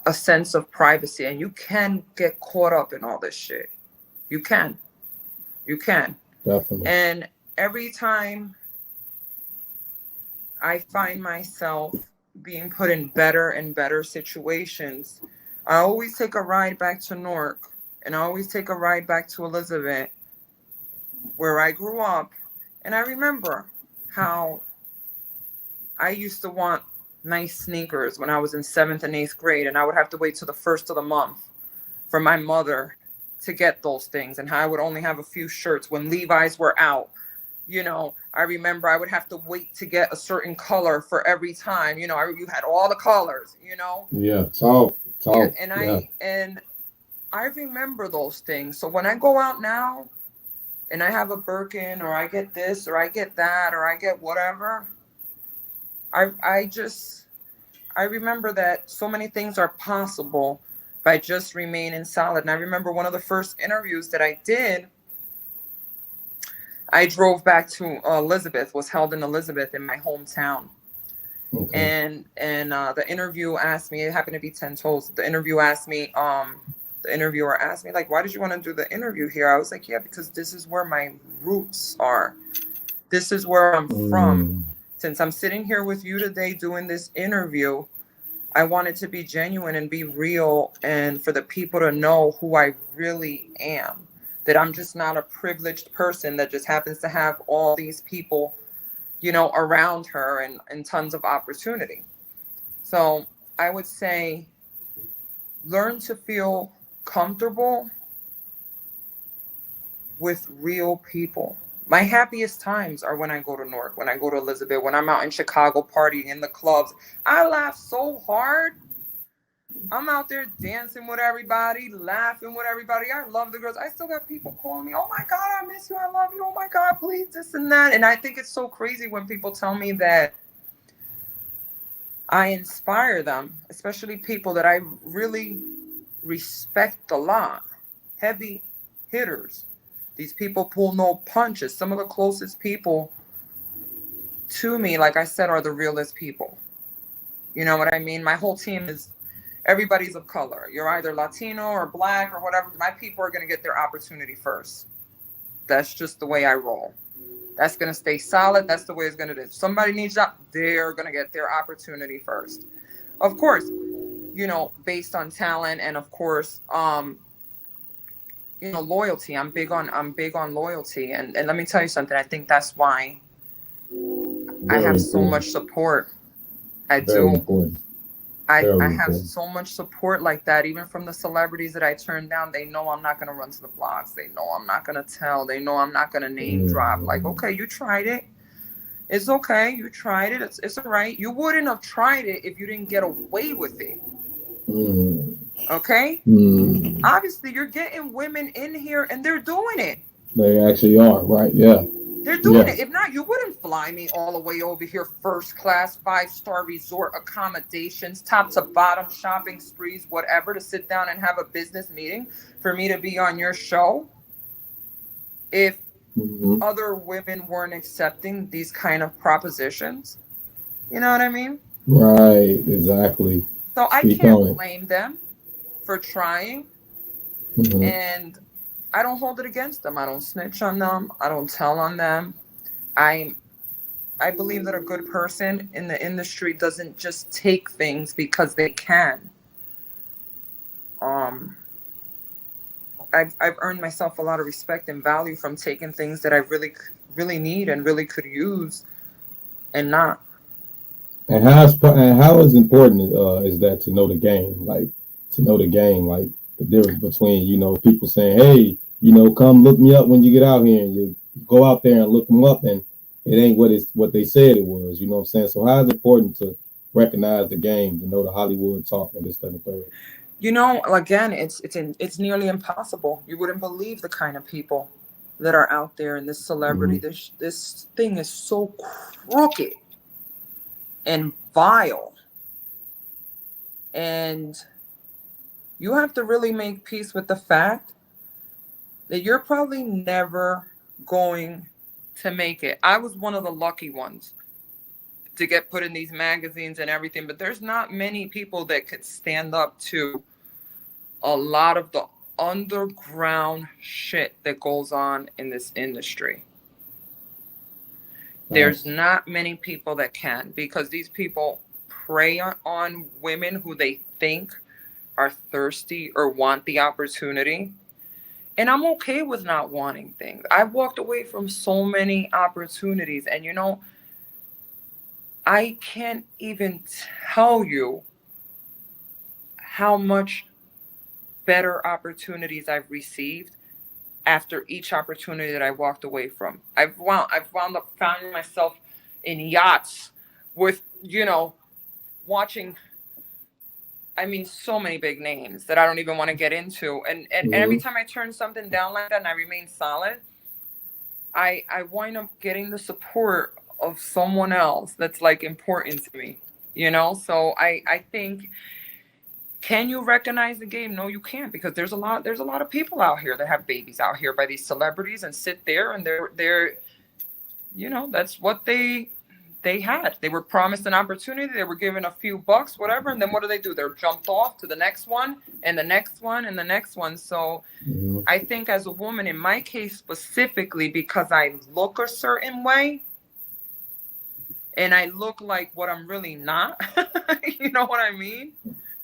a sense of privacy and you can get caught up in all this shit. You can. You can. Definitely. And every time I find myself being put in better and better situations, I always take a ride back to Newark, and I always take a ride back to Elizabeth, where I grew up. And I remember how I used to want nice sneakers when I was in 7th and 8th grade, and I would have to wait till the first of the month for my mother to get those things, and how I would only have a few shirts when Levi's were out. You know, I remember I would have to wait to get a certain color for every time. You know, you had all the colors, you know. Yeah, talk. Yeah, Yeah. and I remember those things. So when I go out now and I have a Birkin, or I get this, or I get that, or I get whatever, I remember that so many things are possible by just remaining solid. And I remember one of the first interviews that I did, I drove back to Elizabeth, was held in Elizabeth in my hometown. Okay. And the interview asked me, it happened to be 10 toes. The interviewer asked me, like, why did you want to do the interview here? I was like, yeah, because this is where my roots are. This is where I'm from. Since I'm sitting here with you today doing this interview, I want it to be genuine and be real, and for the people to know who I really am. That I'm just not a privileged person that just happens to have all these people, around her and tons of opportunity. So I would say learn to feel comfortable with real people. My happiest times are when I go to Newark, when I go to Elizabeth, when I'm out in Chicago partying in the clubs. I laugh so hard. I'm out there dancing with everybody, laughing with everybody. I love the girls. I still got people calling me, oh my God, I miss you. I love you. Oh my God, please, this and that. And I think it's so crazy when people tell me that I inspire them, especially people that I really respect a lot. Heavy hitters. These people pull no punches. Some of the closest people to me, like I said, are the realest people. You know what I mean? My whole team is, everybody's of color. You're either Latino or black or whatever. My people are going to get their opportunity first. That's just the way I roll. That's going to stay solid. That's the way it's going to be. If somebody needs that, they're going to get their opportunity first. Of course, based on talent and of course, loyalty. I'm big on loyalty. And let me tell you something. I think that's why I have so much support. I Very do. important. I have so much support like that, even from the celebrities that I turn down. They know I'm not going to run to the blogs. They know I'm not going to tell. They know I'm not going to name drop. Like, okay, you tried it. It's okay. You tried it. It's all right. You wouldn't have tried it if you didn't get away with it. Okay? Obviously, you're getting women in here and they're doing it. They actually are, right? Yeah. They're doing it. If not, you wouldn't fly me all the way over here, first class, 5-star resort accommodations, top to bottom, shopping sprees, whatever, to sit down and have a business meeting for me to be on your show. If other women weren't accepting these kind of propositions, you know what I mean? Right, exactly. So I can't blame them for trying. And I don't hold it against them. I don't snitch on them. I don't tell on them. I believe that a good person in the industry doesn't just take things because they can. I've earned myself a lot of respect and value from taking things that I really, really need and really could use, and not. And how is important is that to know the game, like the difference between people saying, hey, come look me up when you get out here, and you go out there and look them up, and it ain't what they said it was. You know what I'm saying? So how is it important to recognize the game, to know the Hollywood talk and this, that, and the third? Again, it's nearly impossible. You wouldn't believe the kind of people that are out there in this celebrity. This thing is so crooked and vile. And you have to really make peace with the fact that you're probably never going to make it. I was one of the lucky ones to get put in these magazines and everything, but there's not many people that could stand up to a lot of the underground shit that goes on in this industry. There's not many people that can, because these people prey on women who they think are thirsty or want the opportunity. And I'm okay with not wanting things. I've walked away from so many opportunities, and I can't even tell you how much better opportunities I've received after each opportunity that I walked away from. I've wound up finding myself in yachts with, watching, so many big names that I don't even want to get into. And every time I turn something down like that and I remain solid, I wind up getting the support of someone else that's like important to me, you know? So I think, can you recognize the game? No, you can't, because there's a lot of people out here that have babies out here by these celebrities and sit there and they're you know, that's what they had. They were promised an opportunity, they were given a few bucks, whatever, and then what do? They're jumped off to the next one and the next one and the next one. So I think as a woman, in my case specifically, because I look a certain way and I look like what I'm really not, you know what I mean?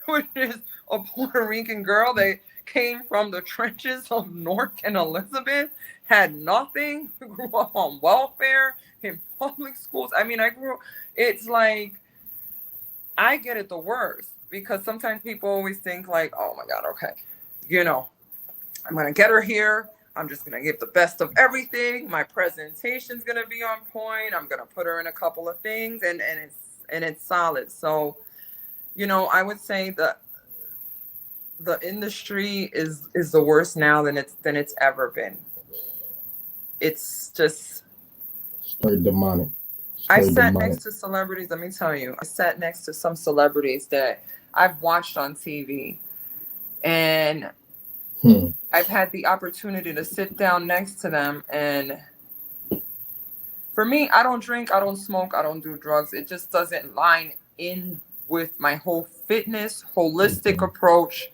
Which is a Puerto Rican girl that came from the trenches of Newark and Elizabeth, had nothing, grew up on welfare in public schools. I mean, it's like, I get it the worst, because sometimes people always think like, oh my God, okay, you know, I'm going to get her here. I'm just going to give the best of everything. My presentation's going to be on point. I'm going to put her in a couple of things and it's solid. So, you know, I would say that the industry is the worst now than it's ever been. It's just straight demonic. I sat next to celebrities. Let me tell you, I sat next to some celebrities that I've watched on TV, and I've had the opportunity to sit down next to them. And for me, I don't drink, I don't smoke, I don't do drugs. It just doesn't line in with my whole fitness, holistic approach,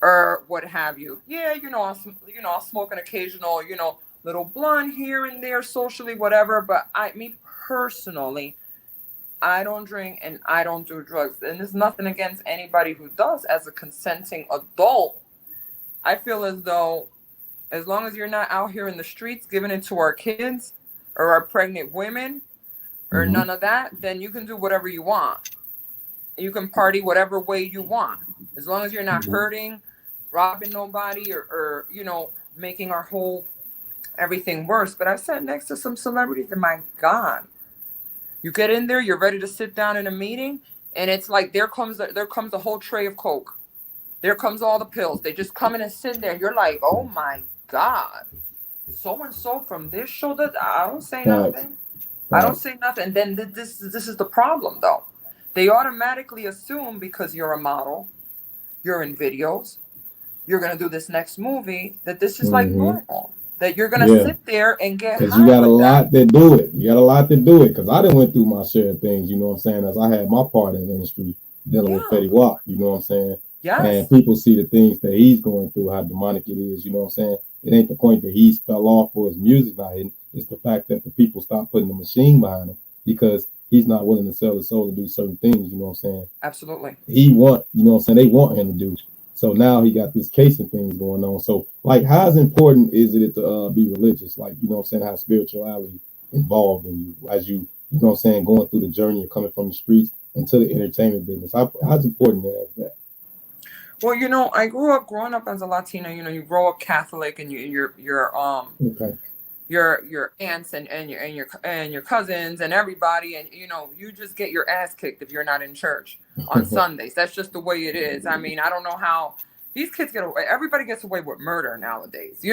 or what have you. Yeah, I'll smoke an occasional, little blunt here and there, socially, whatever. But me personally, I don't drink and I don't do drugs. And there's nothing against anybody who does. As a consenting adult, I feel as though, as long as you're not out here in the streets giving it to our kids or our pregnant women or none of that, then you can do whatever you want. You can party whatever way you want, as long as you're not hurting, robbing nobody, or making our whole everything worse. But I've sat next to some celebrities, and my God, you get in there, you're ready to sit down in a meeting, and it's like there comes a whole tray of Coke. There comes all the pills. They just come in and sit there. You're like, oh my God, so and so from this show. That I don't say nothing. I don't say nothing. And then this is the problem, though. They automatically assume, because you're a model, you're in videos, you're gonna do this next movie, that this is like normal. That you're gonna sit there and get high. Because you got a lot that do it. You got a lot to do it. Because I done went through my share of things, you know what I'm saying, as I had my part in the industry dealing with Fetty Wap, you know what I'm saying? Yes. And people see the things that he's going through, how demonic it is, you know what I'm saying? It ain't the point that he fell off or his music not hitting. It's the fact that the people stop putting the machine behind him, because he's not willing to sell his soul to do certain things, you know what I'm saying? Absolutely. He want, you know what I'm saying, they want him to do. So now he got this case and things going on. So, like, how important is it to be religious? Like, you know what I'm saying, how spirituality involved in you as you know what I'm saying, going through the journey of coming from the streets into the entertainment business. How's important to have that? Well, I growing up as a Latina. You grow up Catholic, and your aunts and your cousins and everybody, and you just get your ass kicked if you're not in church on Sundays. That's just the way it is. I mean, I don't know how these kids get away. Everybody gets away with murder nowadays.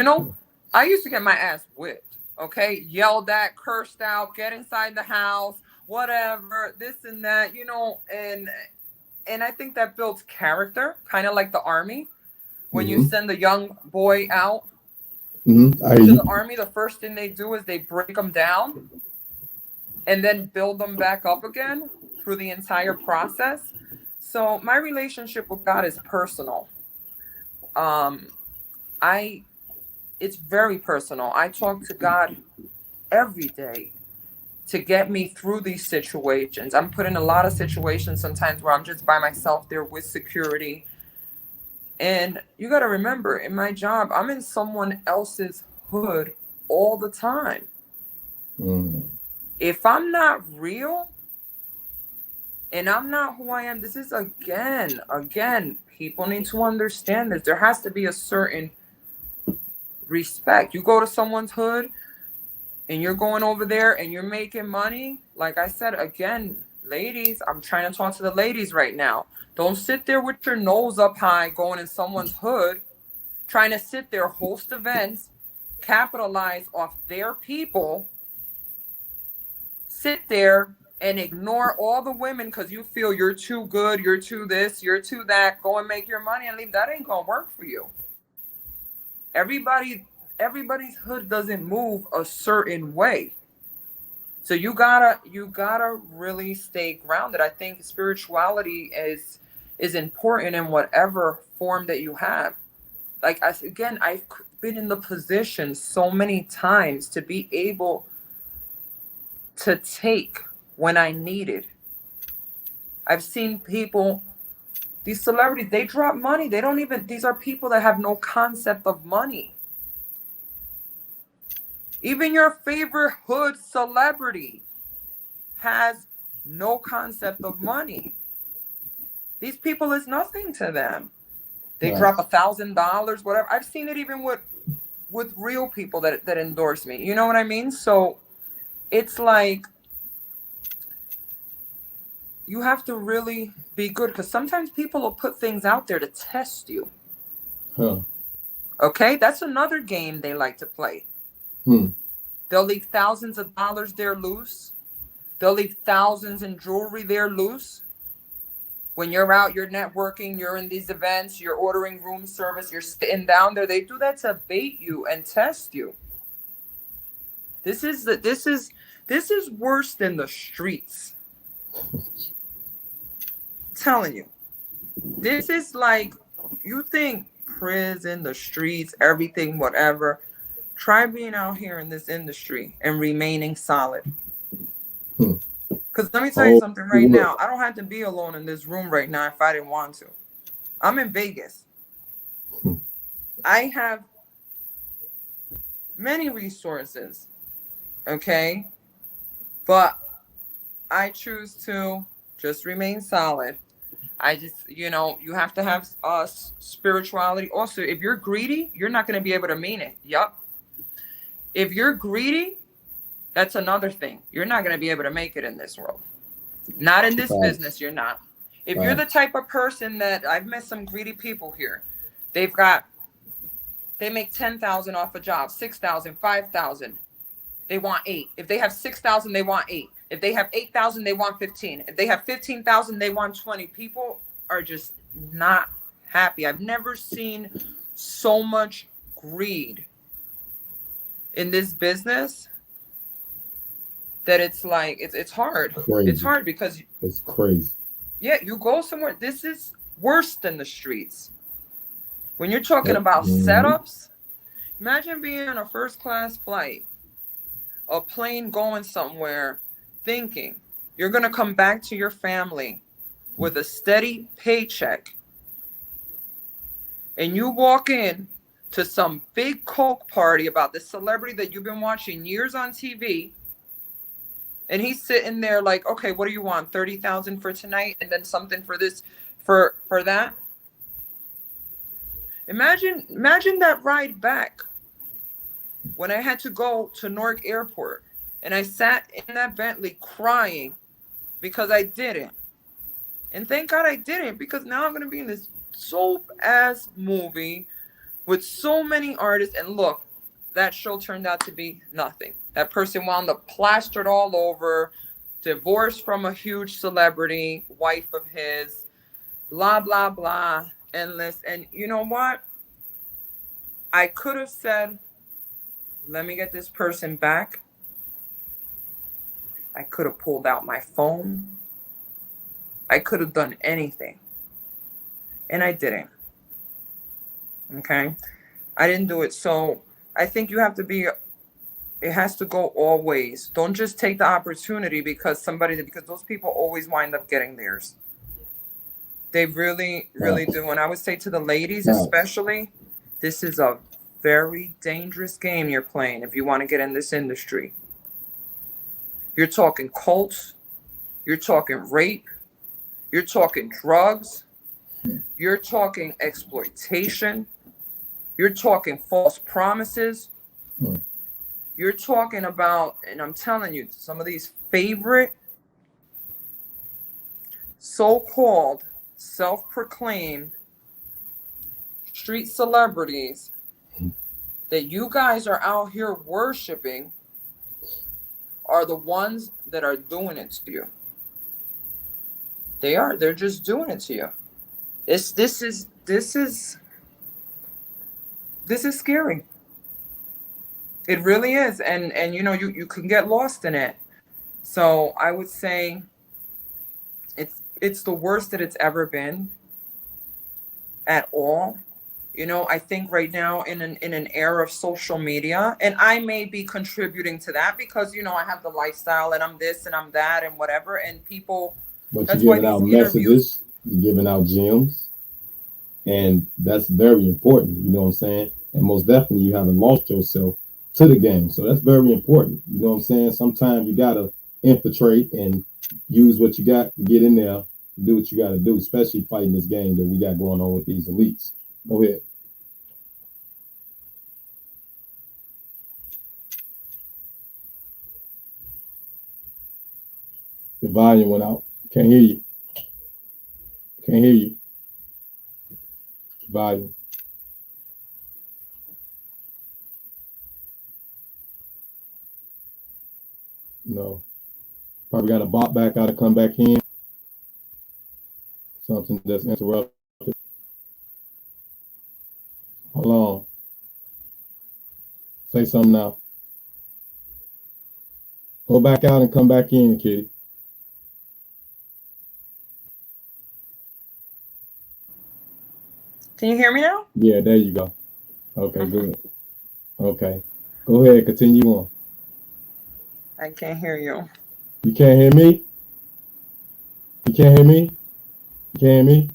I used to get my ass whipped. Okay, yelled at, cursed out, get inside the house, whatever, this and that. And I think that builds character, kind of like the army. When you send a young boy out to the army, the first thing they do is they break them down and then build them back up again through the entire process. So my relationship with God is personal. It's very personal. I talk to God every day to get me through these situations. I'm put in a lot of situations sometimes where I'm just by myself there with security. And you got to remember, in my job, I'm in someone else's hood all the time. If I'm not real and I'm not who I am, this is again, people need to understand this. There has to be a certain respect. You go to someone's hood and you're going over there and you're making money. Like I said, again, ladies, I'm trying to talk to the ladies right now. Don't sit there with your nose up high going in someone's hood, trying to sit there, host events, capitalize off their people, sit there and ignore all the women because you feel you're too good, you're too this, you're too that, go and make your money and leave, that ain't gonna work for you. Everybody's hood doesn't move a certain way. So you gotta really stay grounded. I think spirituality is important in whatever form that you have. Like, again, I've been in the position so many times to be able to take when I needed. I've seen people, these celebrities, they drop money. They don't even, these are people that have no concept of money. Even your favorite hood celebrity has no concept of money. These people is nothing to them. They drop $1,000, whatever. I've seen it even with real people that endorse me. You know what I mean? So it's like, you have to really be good, because sometimes people will put things out there to test you. Okay, that's another game they like to play. They'll leave thousands of dollars there loose. They'll leave thousands in jewelry there loose. When you're out, you're networking, you're in these events, you're ordering room service, you're sitting down there. They do that to bait you and test you. This is worse than the streets. I'm telling you. This is like, you think prison, the streets, everything, whatever. Try being out here in this industry and remaining solid. Because let me tell you something right now. I don't have to be alone in this room right now if I didn't want to. I'm in Vegas. I have many resources, okay? But I choose to just remain solid. I just, you have to have spirituality. Also, if you're greedy, you're not going to be able to mean it. Yup. If you're greedy, that's another thing. You're not going to be able to make it in this world. Not in this business, you're not. If you're the type of person that, I've met some greedy people here. They make 10,000 off a job, 6,000, 5,000. They want 8. If they have 6,000, they want 8. If they have 8,000, they want 15. If they have 15,000, they want 20. People are just not happy. I've never seen so much greed in this business that it's like, it's hard. Crazy. It's hard because it's crazy. Yeah, you go somewhere. This is worse than the streets. When you're talking about setups, imagine being on a first class flight, a plane going somewhere, thinking you're going to come back to your family with a steady paycheck. And you walk in to some big Coke party about this celebrity that you've been watching years on TV. And he's sitting there like, okay, what do you want? 30,000 for tonight, and then something for this, for that. Imagine that ride back when I had to go to Newark Airport and I sat in that Bentley crying because I didn't. And thank God I didn't, because now I'm going to be in this soap ass movie with so many artists. And look, that show turned out to be nothing. That person wound up plastered all over, divorced from a huge celebrity, wife of his, blah, blah, blah, endless. And you know what? I could have said, let me get this person back. I could have pulled out my phone. I could have done anything. And I didn't. Okay? I didn't do it. So I think you have to be, it has to go all ways. Don't just take the opportunity because those people always wind up getting theirs. They really, really do. And I would say to the ladies especially, this is a very dangerous game you're playing if you want to get in this industry. You're talking cults. You're talking rape. You're talking drugs. You're talking exploitation. You're talking false promises. You're talking about, and I'm telling you, some of these favorite so-called self-proclaimed street celebrities that you guys are out here worshiping are the ones that are doing it to you. They're just doing it to you. This is scary. It really is. And you can get lost in it. So I would say it's the worst that it's ever been at all. I think right now in an era of social media, and I may be contributing to that because I have the lifestyle and I'm this and I'm that and whatever, and people. But you're That's why giving these out interviews. messages, you're giving out gems, and that's very important. You know what I'm saying? And most definitely, you haven't lost yourself to the game, so that's very important. You know what I'm saying? Sometimes you gotta infiltrate and use what you got to get in there, do what you got to do, especially fighting this game that we got going on with these elites. Go ahead. The volume went out. Can't hear you. Can't hear you. Volume. No. Probably got to bop back out and come back in. Something that's interrupted. Hold on. Say something now. Go back out and come back in, Kitty. Can you hear me now? Yeah, there you go. Okay, good. Okay. Go ahead, continue on. I can't hear you. You can't hear me? You can't hear me? You can't hear me?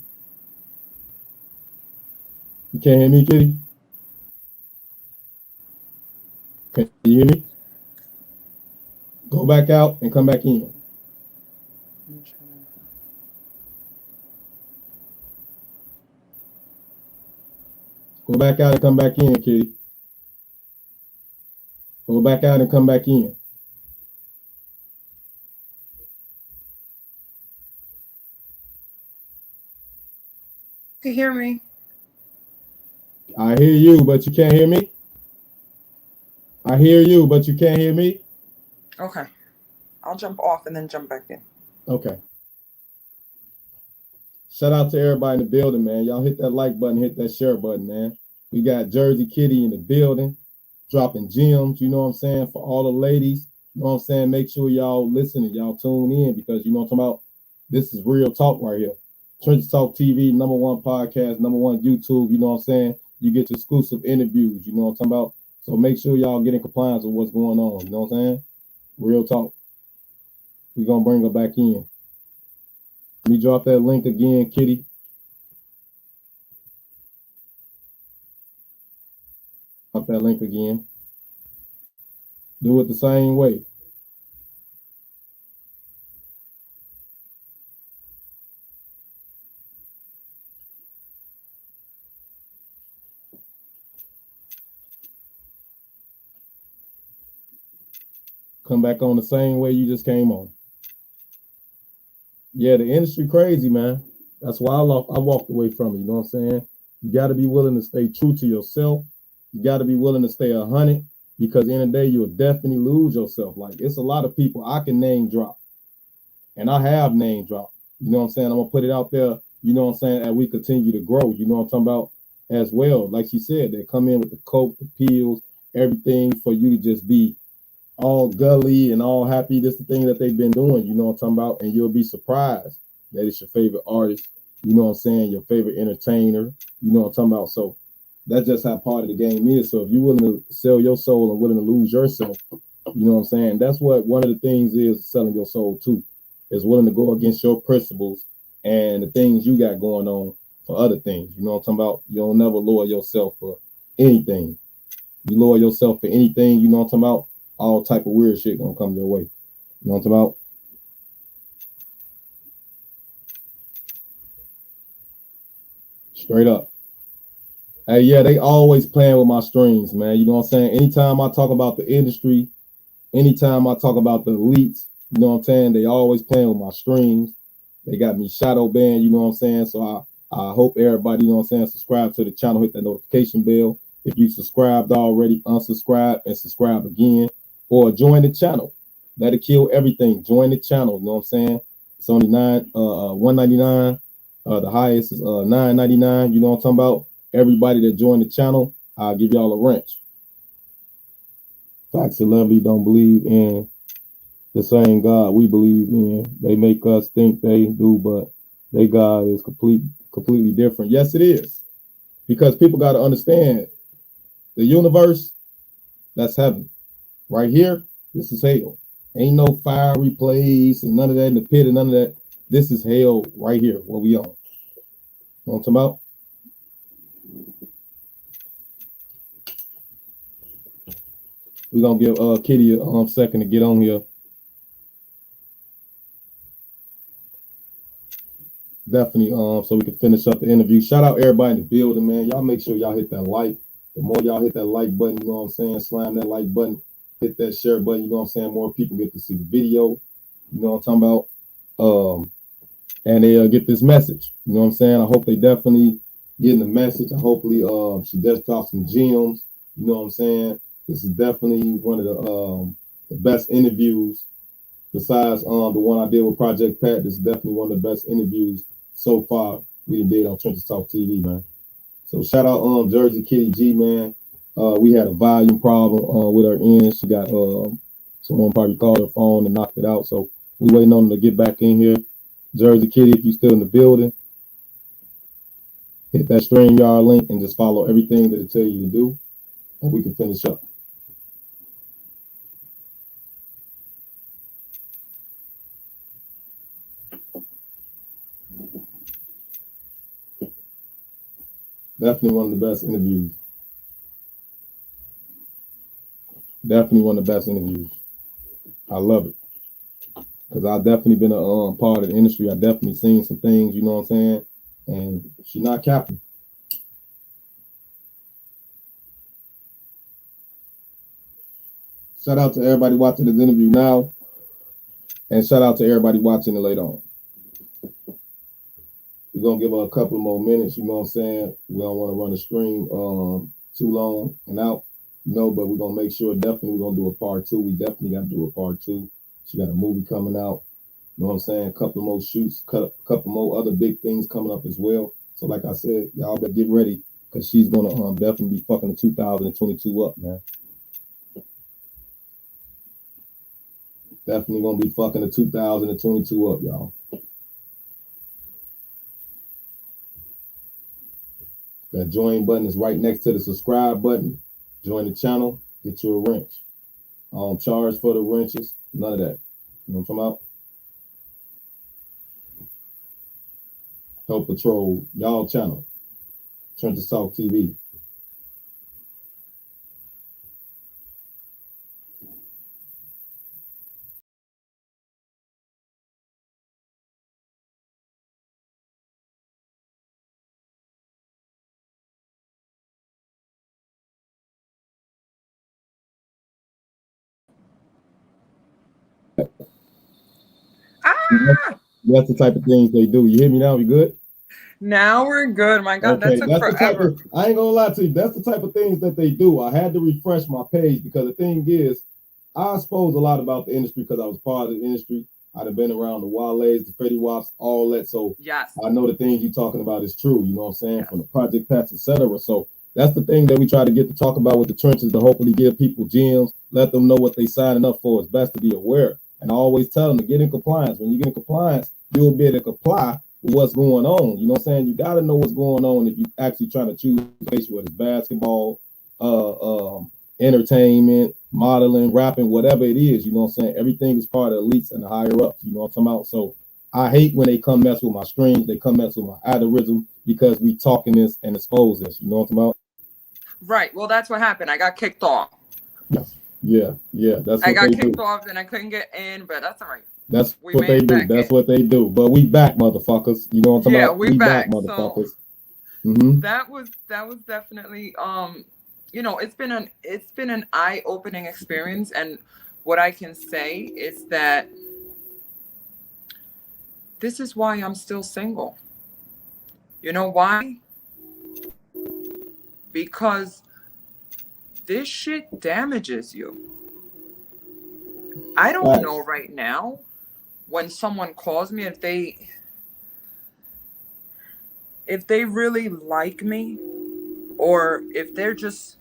You can't hear me, Kitty? Can you hear me? Go back out and come back in. Go back out and come back in, Kitty. Go back out and come back in. Can you hear me? I hear you, but you can't hear me. I hear you, but you can't hear me. Okay. I'll jump off and then jump back in. Okay. Shout out to everybody in the building, man. Y'all hit that like button, hit that share button, man. We got Jersey Kitty in the building, dropping gems, you know what I'm saying, for all the ladies. You know what I'm saying? Make sure y'all listen and y'all tune in because you know what I'm talking about. This is real talk right here. Trench Talk TV, #1 podcast, #1 YouTube, you know what I'm saying? You get exclusive interviews, you know what I'm talking about? So make sure y'all get in compliance with what's going on, you know what I'm saying? Real talk. We're going to bring her back in. Let me drop that link again, Kitty. Drop that link again. Do it the same way. Come back on the same way you just came on. Yeah, the industry crazy, man. That's why I walked away from it. You know what I'm saying? You got to be willing to stay true to yourself. You got to be willing to stay 100 because in the day you'll definitely lose yourself. Like it's a lot of people I can name drop, and I have name drop. You know what I'm saying? I'm gonna put it out there. You know what I'm saying? As we continue to grow, you know what I'm talking about as well. Like she said, they come in with the coke, the pills, everything for you to just be all gully and all happy. This is the thing that they've been doing, you know what I'm talking about? And you'll be surprised that it's your favorite artist, you know what I'm saying, your favorite entertainer, you know what I'm talking about? So that's just how part of the game is. So if you're willing to sell your soul and willing to lose yourself, you know what I'm saying? That's what one of the things is selling your soul too, is willing to go against your principles and the things you got going on for other things. You know what I'm talking about? You don't never lower yourself for anything. You lower yourself for anything, you know what I'm talking about? All type of weird shit gonna come your way. You know what I'm talking about? Straight up. Hey, yeah, they always playing with my strings, man. You know what I'm saying? Anytime I talk about the industry, anytime I talk about the elites, you know what I'm saying? They always playing with my strings. They got me Shadowband, you know what I'm saying? So I hope everybody, you know what I'm saying, subscribe to the channel, hit that notification bell. If you subscribed already, unsubscribe and subscribe again. Or join the channel. That'll kill everything. Join the channel. You know what I'm saying? It's only $199. The highest is $9.99. You know what I'm talking about? Everybody that joined the channel, I'll give y'all a wrench. Facts and Celebrity don't believe in the same God we believe in. They make us think they do, but their God is completely different. Yes, it is. Because people got to understand the universe, that's heaven. Right here, this is hell. Ain't no fiery place and none of that in the pit and none of that. This is hell right here, where we on. You know what I'm talking about? We're going to give Kitty a second to get on here. Definitely, so we can finish up the interview. Shout out everybody in the building, man. Y'all make sure y'all hit that like. The more y'all hit that like button, you know what I'm saying? Slam that like button. Hit that share button, you know what I'm saying? More people get to see the video. You know what I'm talking about? And they get this message. You know what I'm saying? I hope they definitely getting the message. And hopefully she just dropped some gems. You know what I'm saying? This is definitely one of the best interviews besides the one I did with Project Pat. This is definitely one of the best interviews so far we did on Trenches Talk TV, man. So shout out Jersey Kitty G, man. We had a volume problem with her end. She got someone probably called her phone and knocked it out. So we waiting on them to get back in here. Jersey Kitty, if you still in the building, hit that StreamYard link and just follow everything that it tell you to do, and we can finish up. Definitely one of the best interviews. Definitely one of the best interviews. I love it. Because I've definitely been a part of the industry. I've definitely seen some things, you know what I'm saying? And she's not capping. Shout out to everybody watching this interview now. And shout out to everybody watching it later on. We're going to give her a couple more minutes, you know what I'm saying? We don't want to run the stream too long and out, you know, but we're going to make sure definitely we're going to do a part 2. We definitely got to do a part 2. She got a movie coming out, you know what I'm saying? A couple more shoots, a couple more other big things coming up as well. So like I said, y'all better get ready because she's going to definitely be fucking the 2022 up, man. Definitely going to be fucking the 2022 up, y'all. That join button is right next to the subscribe button. Join the channel, get you a wrench. I don't charge for the wrenches, none of that. You know what I'm talking about? Help patrol y'all channel, Trenches Talk TV. That's the type of things they do. You hear me now? You good? Now we're good. My God, okay, that took forever. The type of, I ain't gonna lie to you. That's the type of things that they do. I had to refresh my page because the thing is, I suppose a lot about the industry because I was part of the industry. I'd have been around the Wale's, the Freddie Wops, all that. So yes, I know the things you're talking about is true. You know what I'm saying? Yes. From the Project Pats, etc. So that's the thing that we try to get to talk about with the trenches to hopefully give people gems, let them know what they signing up for. It's best to be aware. And I always tell them to get in compliance. When you get in compliance, you'll be able to comply with what's going on. You know what I'm saying? You got to know what's going on if you actually trying to choose a place, whether it's basketball, entertainment, modeling, rapping, whatever it is. You know what I'm saying? Everything is part of elites and the higher ups. You know what I'm talking about? So I hate when they come mess with my streams. They come mess with my algorithm because we talking this and expose this. You know what I'm talking about? Right. Well, that's what happened. I got kicked off. Yeah. That's what I got kicked off and I couldn't get in, but that's all right. That's what they do. That's what they do. But we back, motherfuckers. You know what I'm talking about? We back, motherfuckers. So that was definitely you know, it's been an eye-opening experience, and what I can say is that this is why I'm still single. You know why? Because this shit damages you. I don't Nice. know right now when someone calls me if they really like me, or if they're just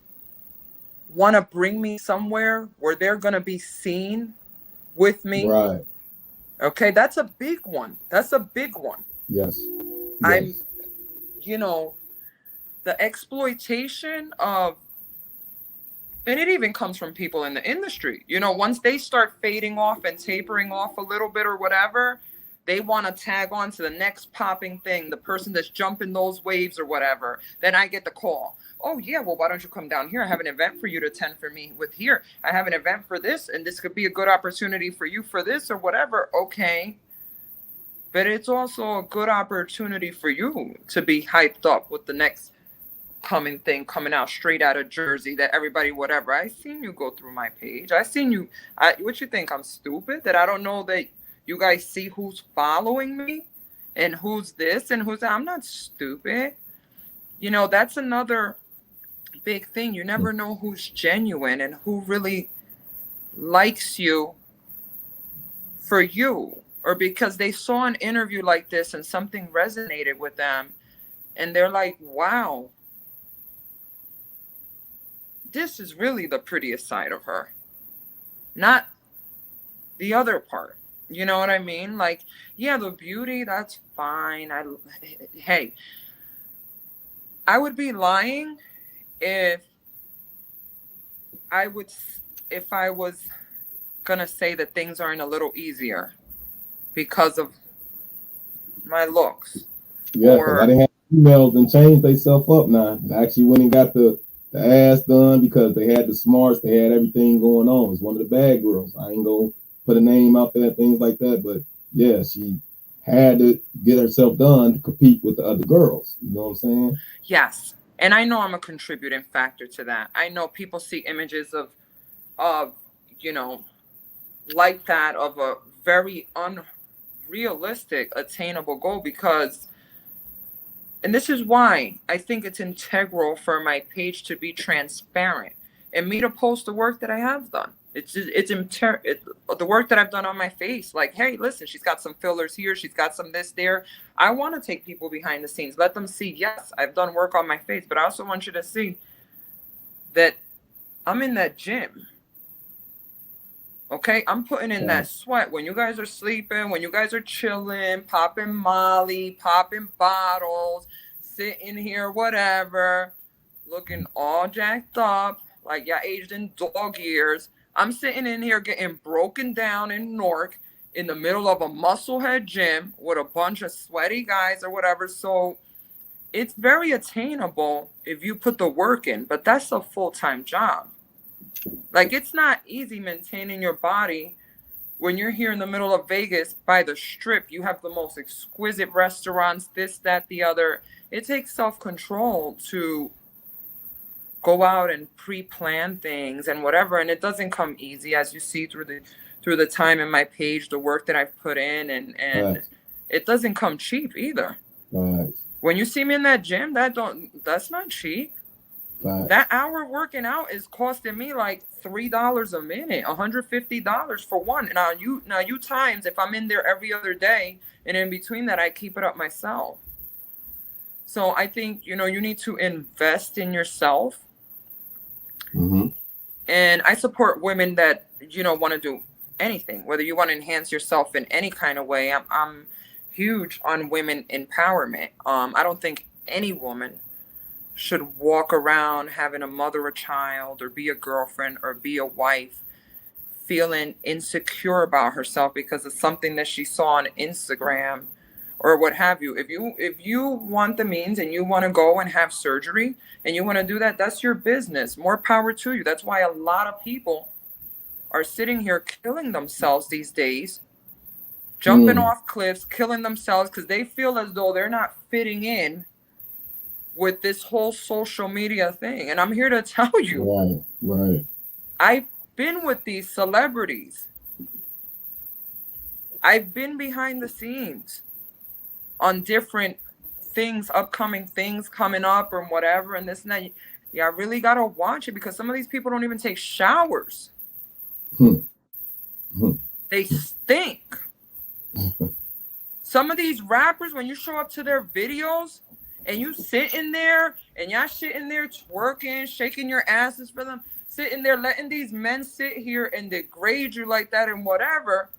want to bring me somewhere where they're going to be seen with me. Right. Okay, that's a big one. That's a big one. Yes. I'm, Yes. you know, the exploitation of, and it even comes from people in the industry. You know, once they start fading off and tapering off a little bit or whatever, they want to tag on to the next popping thing, the person that's jumping those waves or whatever. Then I get the call. Oh, yeah, well, why don't you come down here? I have an event for you to attend for me with here. I have an event for this, and this could be a good opportunity for you for this or whatever. Okay. But it's also a good opportunity for you to be hyped up with the next coming thing coming out straight out of Jersey that everybody, whatever. I seen you go through my page. I seen you. What you think? I'm stupid that I don't know that you guys see who's following me and who's this and who's that. I'm not stupid. You know, that's another big thing. You never know who's genuine and who really likes you for you, or because they saw an interview like this and something resonated with them and they're like, wow, this is really the prettiest side of her, not the other part. You know what I mean? Like, yeah, the beauty, that's fine. Hey, I would be lying if I was gonna say that things aren't a little easier because of my looks. Yeah, because I didn't have females and changed themselves up now. I actually went and got the ass done because they had the smarts, they had everything going on. It's one of the bad girls. I ain't gonna put a name out there, things like that. But yeah, she had to get herself done to compete with the other girls. You know what I'm saying? Yes. And I know I'm a contributing factor to that. I know people see images of you know, like that, of a very unrealistic attainable goal, because, and this is why I think it's integral for my page to be transparent and me to post the work that I have done. The work that I've done on my face. Like, hey, listen, she's got some fillers here. She's got some this there. I want to take people behind the scenes. Let them see, yes, I've done work on my face, but I also want you to see that I'm in that gym. Okay, I'm putting in that sweat when you guys are sleeping, when you guys are chilling, popping Molly, popping bottles, sitting here, whatever, looking all jacked up, like y'all aged in dog years. I'm sitting in here getting broken down in Newark in the middle of a musclehead gym with a bunch of sweaty guys or whatever. So it's very attainable if you put the work in, but that's a full-time job. Like, it's not easy maintaining your body when you're here in the middle of Vegas by the Strip. You have the most exquisite restaurants, this, that, the other. It takes self-control to go out and pre-plan things and whatever. And it doesn't come easy, as you see through the time in my page, the work that I've put in, and it doesn't come cheap either. Right. When you see me in that gym, that's not cheap. Right. That hour working out is costing me like $3 a minute, $150 for one. Now you times, if I'm in there every other day, and in between that, I keep it up myself. So I think, you need to invest in yourself. Mm-hmm. And I support women that, want to do anything, whether you want to enhance yourself in any kind of way. I'm huge on women empowerment. I don't think any woman should walk around having a mother a child or be a girlfriend or be a wife feeling insecure about herself because of something that she saw on Instagram or what have you. If you want the means and you want to go and have surgery and you want to do that, that's your business. More power to you. That's why a lot of people are sitting here killing themselves these days, jumping off cliffs, killing themselves because they feel as though they're not fitting in with this whole social media thing. And I'm here to tell you, right. I've been with these celebrities. I've been behind the scenes on different things, upcoming things coming up or whatever, and this and that. Yeah, I really got to watch it because some of these people don't even take showers. They stink. Some of these rappers, when you show up to their videos and you sit in there and y'all sitting there twerking, shaking your asses for them, sitting there letting these men sit here and degrade you like that and whatever,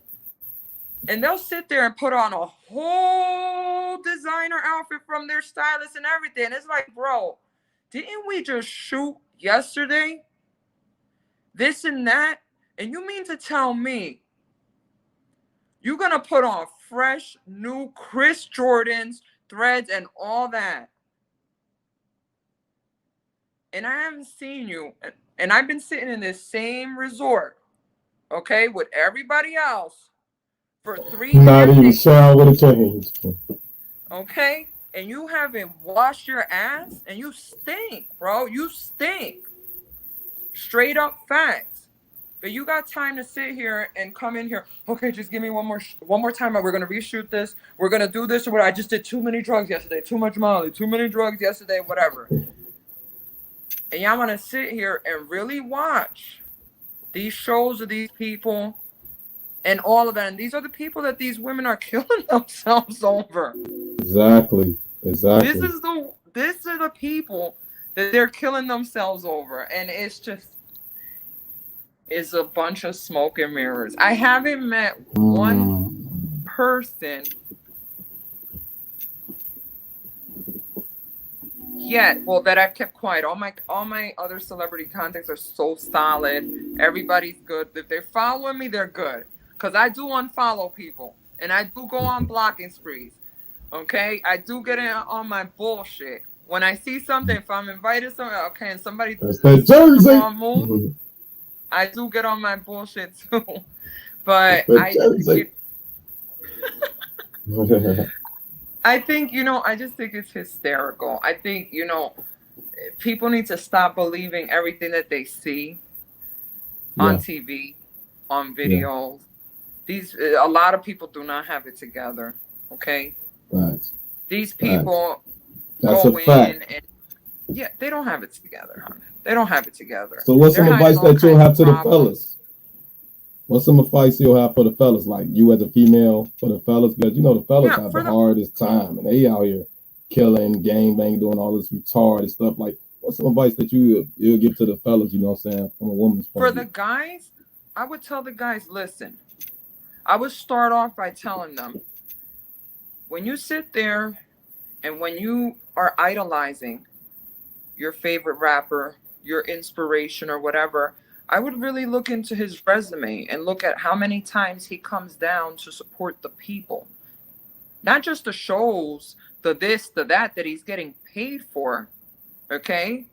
and they'll sit there and put on a whole designer outfit from their stylist and everything. It's like, bro, didn't we just shoot yesterday? This and that? And you mean to tell me you're going to put on fresh, new Chris Jordans, threads, and all that? And I haven't seen you. And I've been sitting in this same resort, okay, with everybody else for 3 years. Not even shower with a change. Okay? And you haven't washed your ass, and you stink, bro. You stink. Straight up facts. But you got time to sit here and come in here. Okay, just give me one more time. We're gonna reshoot this. We're gonna do this or what? I just did too many drugs yesterday. Too much Molly. Too many drugs yesterday. Whatever. And y'all wanna sit here and really watch these shows of these people and all of that. And these are the people that these women are killing themselves over. Exactly. This are the people that they're killing themselves over, and it's a bunch of smoke and mirrors. I haven't met one person yet, well, that I've kept quiet. All my other celebrity contacts are so solid. Everybody's good. If they're following me, they're good. Because I do unfollow people, and I do go on blocking sprees. Okay, I do get in on my bullshit. When I see something, if I'm invited somewhere, okay, and somebody That's that Jersey. Move, I do get on my bullshit too. But I think, I just think it's hysterical. I think, people need to stop believing everything that they see on TV, on videos. A lot of people do not have it together. Okay. Right. These people go in and they don't have it together, honey. They don't have it together. So what's some advice that you'll have to the fellas? What's some advice you'll have for the fellas, like you as a female, for the fellas? Because the fellas have the hardest time, and they out here killing, gangbang, doing all this retarded stuff. Like, what's some advice that you'll give to the fellas? You know what I'm saying, from a woman's point of view? For the guys, I would tell the guys, listen. I would start off by telling them, when you sit there and when you are idolizing your favorite rapper, your inspiration or whatever, I would really look into his resume and look at how many times he comes down to support the people. Not just the shows, the this, the that he's getting paid for, okay?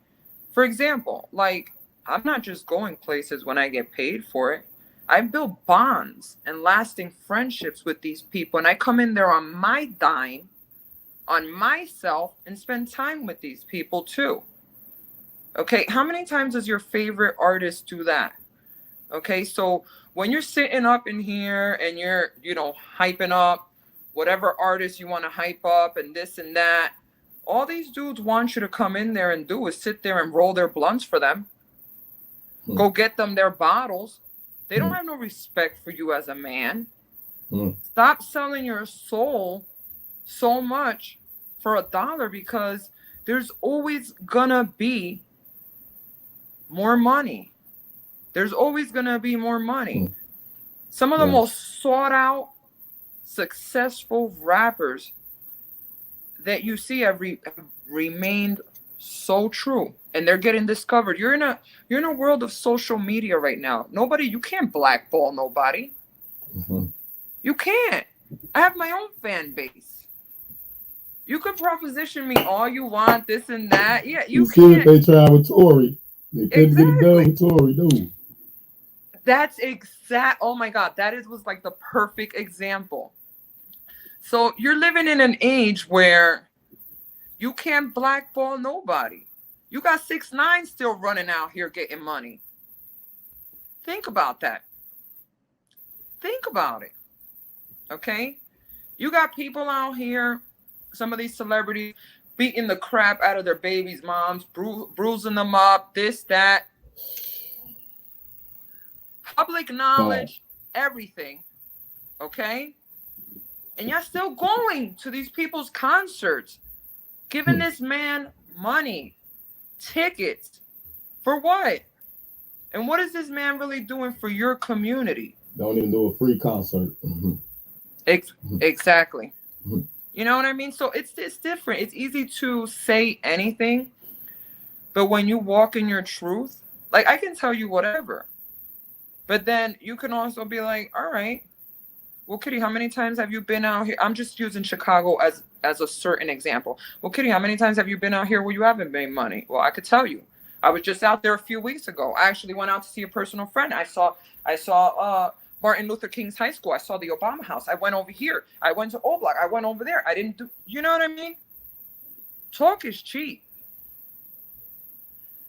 For example, like, I'm not just going places when I get paid for it. I build bonds and lasting friendships with these people, and I come in there on my dime, on myself, and spend time with these people too. Okay, how many times does your favorite artist do that? Okay, so when you're sitting up in here and you're, hyping up whatever artist you want to hype up and this and that, all these dudes want you to come in there and do is sit there and roll their blunts for them. Go get them their bottles. They don't have no respect for you as a man. Stop selling your soul so much for $1, because there's always gonna be more money. There's always gonna be more money. Some of the most sought out, successful rappers that you see have remained so true, and they're getting discovered. You're in a world of social media right now. You can't blackball nobody. You can't. I have my own fan base. You can proposition me all you want, this and that. Yeah, you see what they tried with Tory. They couldn't get it done with Tory, dude. That's oh my God, was like the perfect example. So you're living in an age where you can't blackball nobody. You got 6ix9ine still running out here getting money. Think about that. Think about it. Okay? You got people out here, some of these celebrities, beating the crap out of their babies' moms, bruising them up, this, that. Public knowledge everything, okay? And y'all still going to these people's concerts, giving this man money, tickets, for what? And what is this man really doing for your community? Don't even do a free concert. Exactly. You know what I mean? So it's different. It's easy to say anything, but when you walk in your truth, like I can tell you whatever, but then you can also be like, all right, well, Kitty, how many times have you been out here? I'm just using Chicago as a certain example. Well, Kitty, how many times have you been out here where you haven't made money? Well, I could tell you. I was just out there a few weeks ago. I actually went out to see a personal friend. I saw Martin Luther King's high school. I saw the Obama house. I went over here. I went to O Block. I went over there. I didn't do, you know what I mean? Talk is cheap.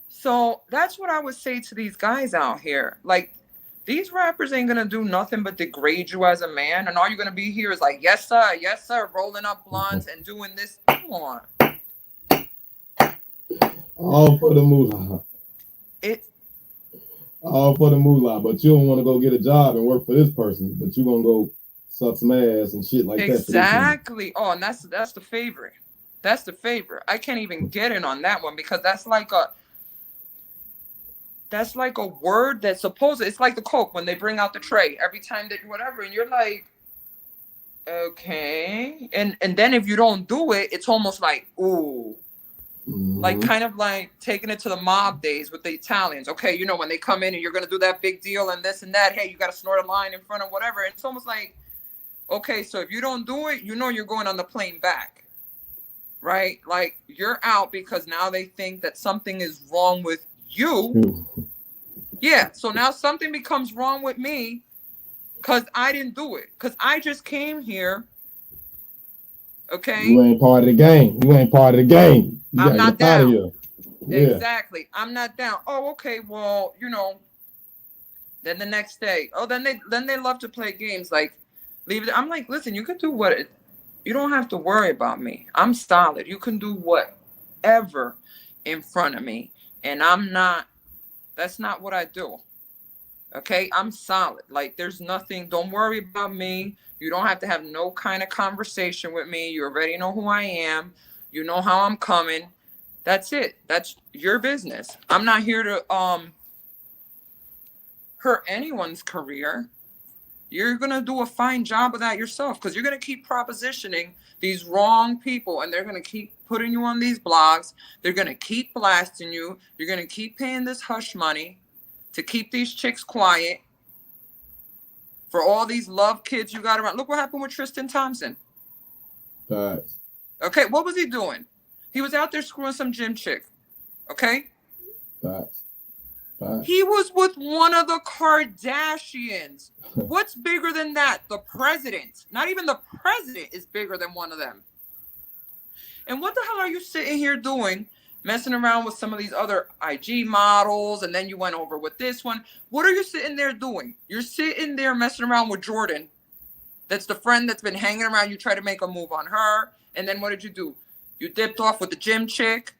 So that's what I would say to these guys out here. Like, these rappers ain't gonna do nothing but degrade you as a man, and all you're gonna be here is like, yes sir, rolling up blunts and doing this. Come on. All for the moolah. All for the moolah, but you don't want to go get a job and work for this person, but you gonna go suck some ass and shit like that. Exactly. Oh, and that's the favorite. That's the favorite. I can't even get in on that one because that's like a word that's supposed to, it's like the Coke when they bring out the tray every time that whatever, and you're like, okay. And then if you don't do it, it's almost like, ooh. Like kind of like taking it to the mob days with the Italians. Okay, you know, when they come in and you're going to do that big deal and this and that, hey, you got to snort a line in front of whatever. And it's almost like, okay, so if you don't do it, you know you're going on the plane back, right? Like you're out because now they think that something is wrong with you. Yeah, so now something becomes wrong with me because I didn't do it. Because I just came here. Okay. You ain't part of the game. You ain't part of the game. You I'm not down. Here. Yeah. Exactly. I'm not down. Oh, okay. Well, you know. Then the next day, oh, then they love to play games like leave it. I'm like, listen, you can do you don't have to worry about me. I'm solid. You can do whatever in front of me, and that's not what I do. Okay, I'm solid. Like there's nothing. Don't worry about me. You don't have to have no kind of conversation with me. You already know who I am. You know how I'm coming. That's it. That's your business. I'm not here to hurt anyone's career. You're going to do a fine job of that yourself because you're going to keep propositioning these wrong people and they're going to keep putting you on these blogs. They're going to keep blasting you. You're going to keep paying this hush money to keep these chicks quiet. For all these love kids you got around. Look what happened with Tristan Thompson. Facts. Okay, what was he doing? He was out there screwing some gym chick. Okay? Facts. He was with one of the Kardashians. What's bigger than that? The president. Not even the president is bigger than one of them. And what the hell are you sitting here doing? Messing around with some of these other IG models, and then you went over with this one. What are you sitting there doing? You're sitting there messing around with Jordan. That's the friend that's been hanging around. You try to make a move on her, and then what did you do? You dipped off with the gym chick,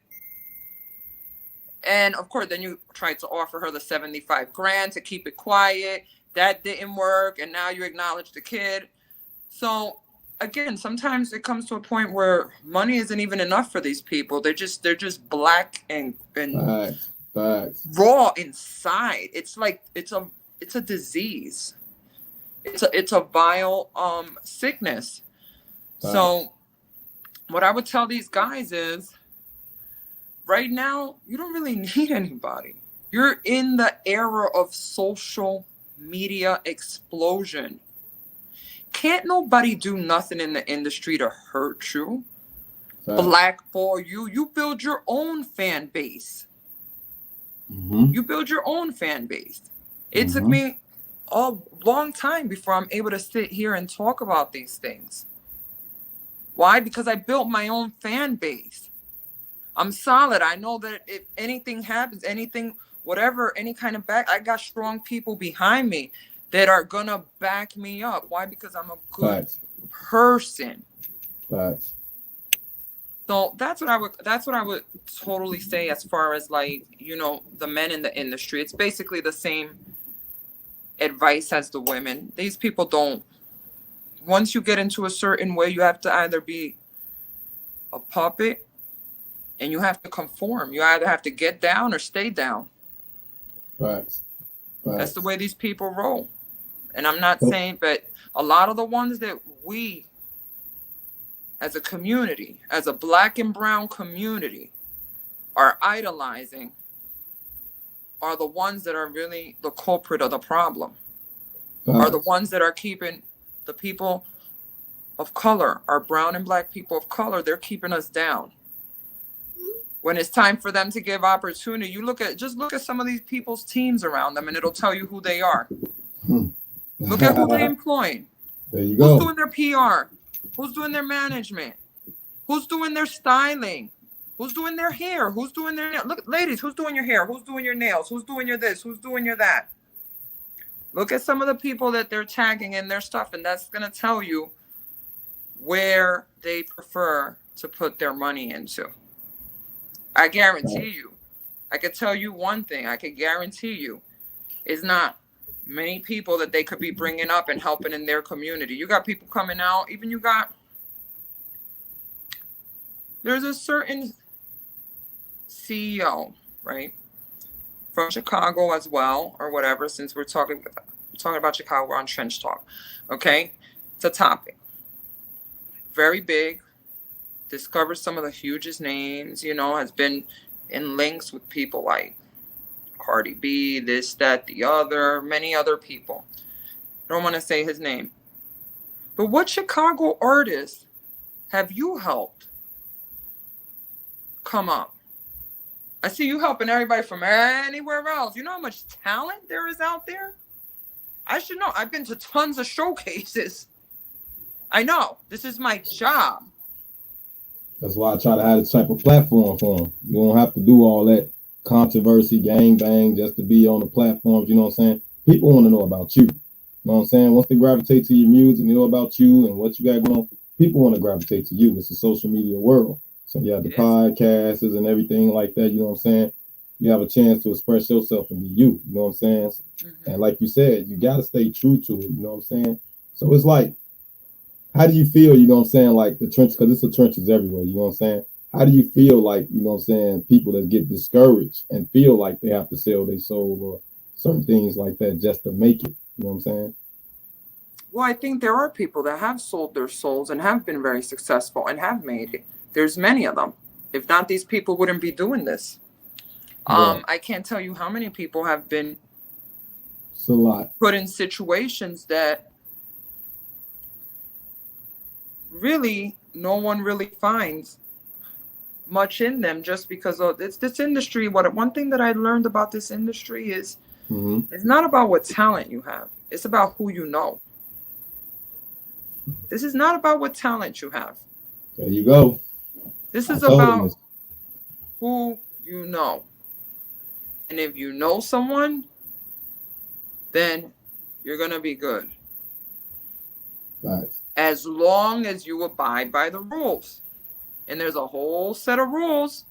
and of course, then you tried to offer her the 75 grand to keep it quiet. That didn't work, and now you acknowledge the kid. So again, sometimes it comes to a point where money isn't even enough for these people. They're just black and Facts. raw inside. It's like it's a disease. It's a vile sickness. Facts. So what I would tell these guys is right now you don't really need anybody. You're in the era of social media explosion. Can't nobody do nothing in the industry to hurt you, blackball you. You build your own fan base. You build your own fan base. It took me a long time before I'm able to sit here and talk about these things. Why? Because I built my own fan base. I'm solid. I know that if anything happens, anything, whatever, any kind of back, I got strong people behind me that are gonna back me up. Why? Because I'm a good person. Facts. So that's what I would totally say as far as like, you know, the men in the industry. It's basically the same advice as the women. These people don't. Once you get into a certain way, you have to either be a puppet and you have to conform. You either have to get down or stay down. Facts. That's the way these people roll. And I'm not saying, but a lot of the ones that we, as a community, as a black and brown community, are idolizing are the ones that are really the culprit of the problem. Are the ones that are keeping the people of color, our brown and black people of color, they're keeping us down. When it's time for them to give opportunity, just look at some of these people's teams around them and it'll tell you who they are. Look at who they employ. There you go. Who's doing their PR? Who's doing their management? Who's doing their styling? Who's doing their hair? Who's doing their nails? Look, ladies, who's doing your hair? Who's doing your nails? Who's doing your this? Who's doing your that? Look at some of the people that they're tagging in their stuff, and that's going to tell you where they prefer to put their money into. I guarantee you, I could tell you one thing, I could guarantee you, is not many people that they could be bringing up and helping in their community. You got people coming out, even there's a certain CEO, right, from Chicago as well, or whatever, since we're talking about Chicago, we're on Trench Talk, okay? It's a topic. Very big, discovers some of the hugest names, has been in links with people like Cardi B, this, that, the other, many other people. Don't want to say his name. But what Chicago artists have you helped come up? I see you helping everybody from anywhere else. You know how much talent there is out there? I should know. I've been to tons of showcases. I know. This is my job. That's why I try to have this type of platform for them. You don't have to do all that controversy, gang bang, just to be on the platforms. You know what I'm saying? People want to know about you. You know what I'm saying? Once they gravitate to your music and know about you and what you got going on, people want to gravitate to you. It's a social media world. So you have the podcasts and everything like that. You know what I'm saying? You have a chance to express yourself and be you. You know what I'm saying? Mm-hmm. And like you said, you got to stay true to it. You know what I'm saying? So it's like, how do you feel, you know what I'm saying, like the trench, because it's the trenches everywhere, you know what I'm saying? How do you feel like, you know what I'm saying, people that get discouraged and feel like they have to sell their soul or certain things like that just to make it, you know what I'm saying? Well, I think there are people that have sold their souls and have been very successful and have made it. There's many of them. If not, these people wouldn't be doing this. Right. I can't tell you how many people have been it's a lot. Put in situations that really no one really finds much in them just because of this industry. One thing that I learned about this industry is it's not about what talent you have. It's about who you know. This is not about what talent you have. There you go. This is about who you know. And if you know someone, then you're going to be good. Nice. As long as you abide by the rules. And there's a whole set of rules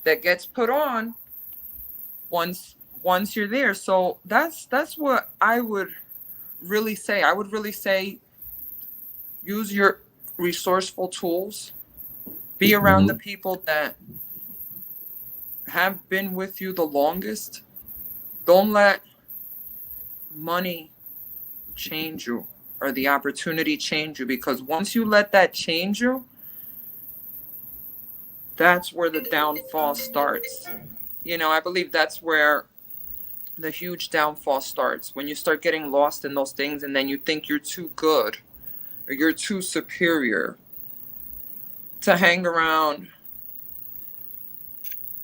that gets put on once you're there. So that's what I would really say. I would really say use your resourceful tools. Be around the people that have been with you the longest. Don't let money change you or the opportunity change you, because once you let that change you, that's where the downfall starts. I believe that's where the huge downfall starts, when you start getting lost in those things and then you think you're too good or you're too superior to hang around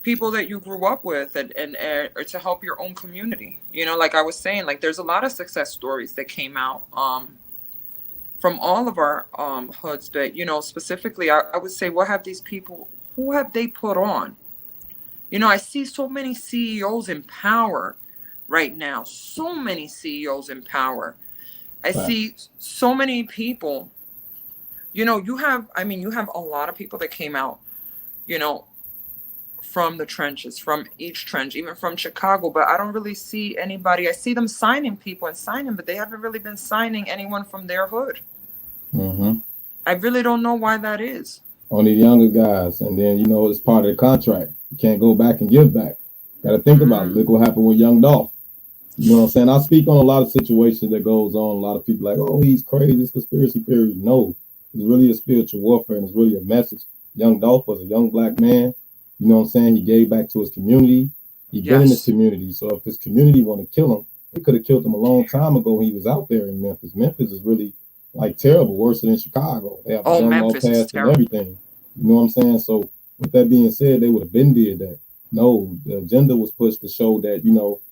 people that you grew up with and or to help your own community. Like I was saying, like there's a lot of success stories that came out from all of our hoods, but specifically I would say, what have these people, who have they put on? I see so many CEOs in power right now, so many CEOs in power. I see so many people, you have a lot of people that came out, from the trenches, from each trench, even from Chicago, but I don't really see anybody. I see them signing people and signing, but they haven't really been signing anyone from their hood. Mm-hmm. I really don't know why that is. Only the younger guys, and then it's part of the contract. You can't go back and give back. Got to think about it. Look what happened with Young Dolph. You know what I'm saying? I speak on a lot of situations that goes on. A lot of people like, oh, he's crazy. It's conspiracy theory. No, it's really a spiritual warfare, and it's really a message. Young Dolph was a young black man. You know what I'm saying? He gave back to his community. He been in his Yes. community. So if his community want to kill him, they could have killed him a long time ago when he was out there in Memphis. Memphis is really like terrible, worse than Chicago. They have a Oh, gun law Memphis is passed and terrible. everything. You know what I'm saying? So with that being said, they would have been did that. No, the agenda was pushed to show that,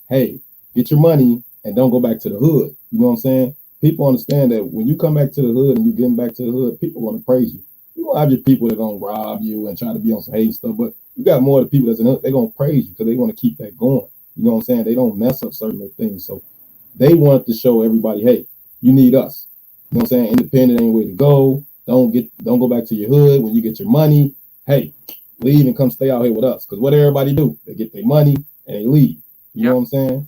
hey, get your money and don't go back to the hood. You know what I'm saying? People understand that when you come back to the hood and you getting back to the hood, people want to praise you. You don't have your people that are gonna rob you and try to be on some hate stuff, but you got more of the people that's in it, they're gonna praise you because they want to keep that going. You know what I'm saying? They don't mess up certain things. So they wanted to show everybody, hey, you need us. You know what I'm saying? Independent ain't way to go. Don't go back to your hood when you get your money. Hey, leave and come stay out here with us. Because what everybody do, they get their money and they leave. You know what I'm saying?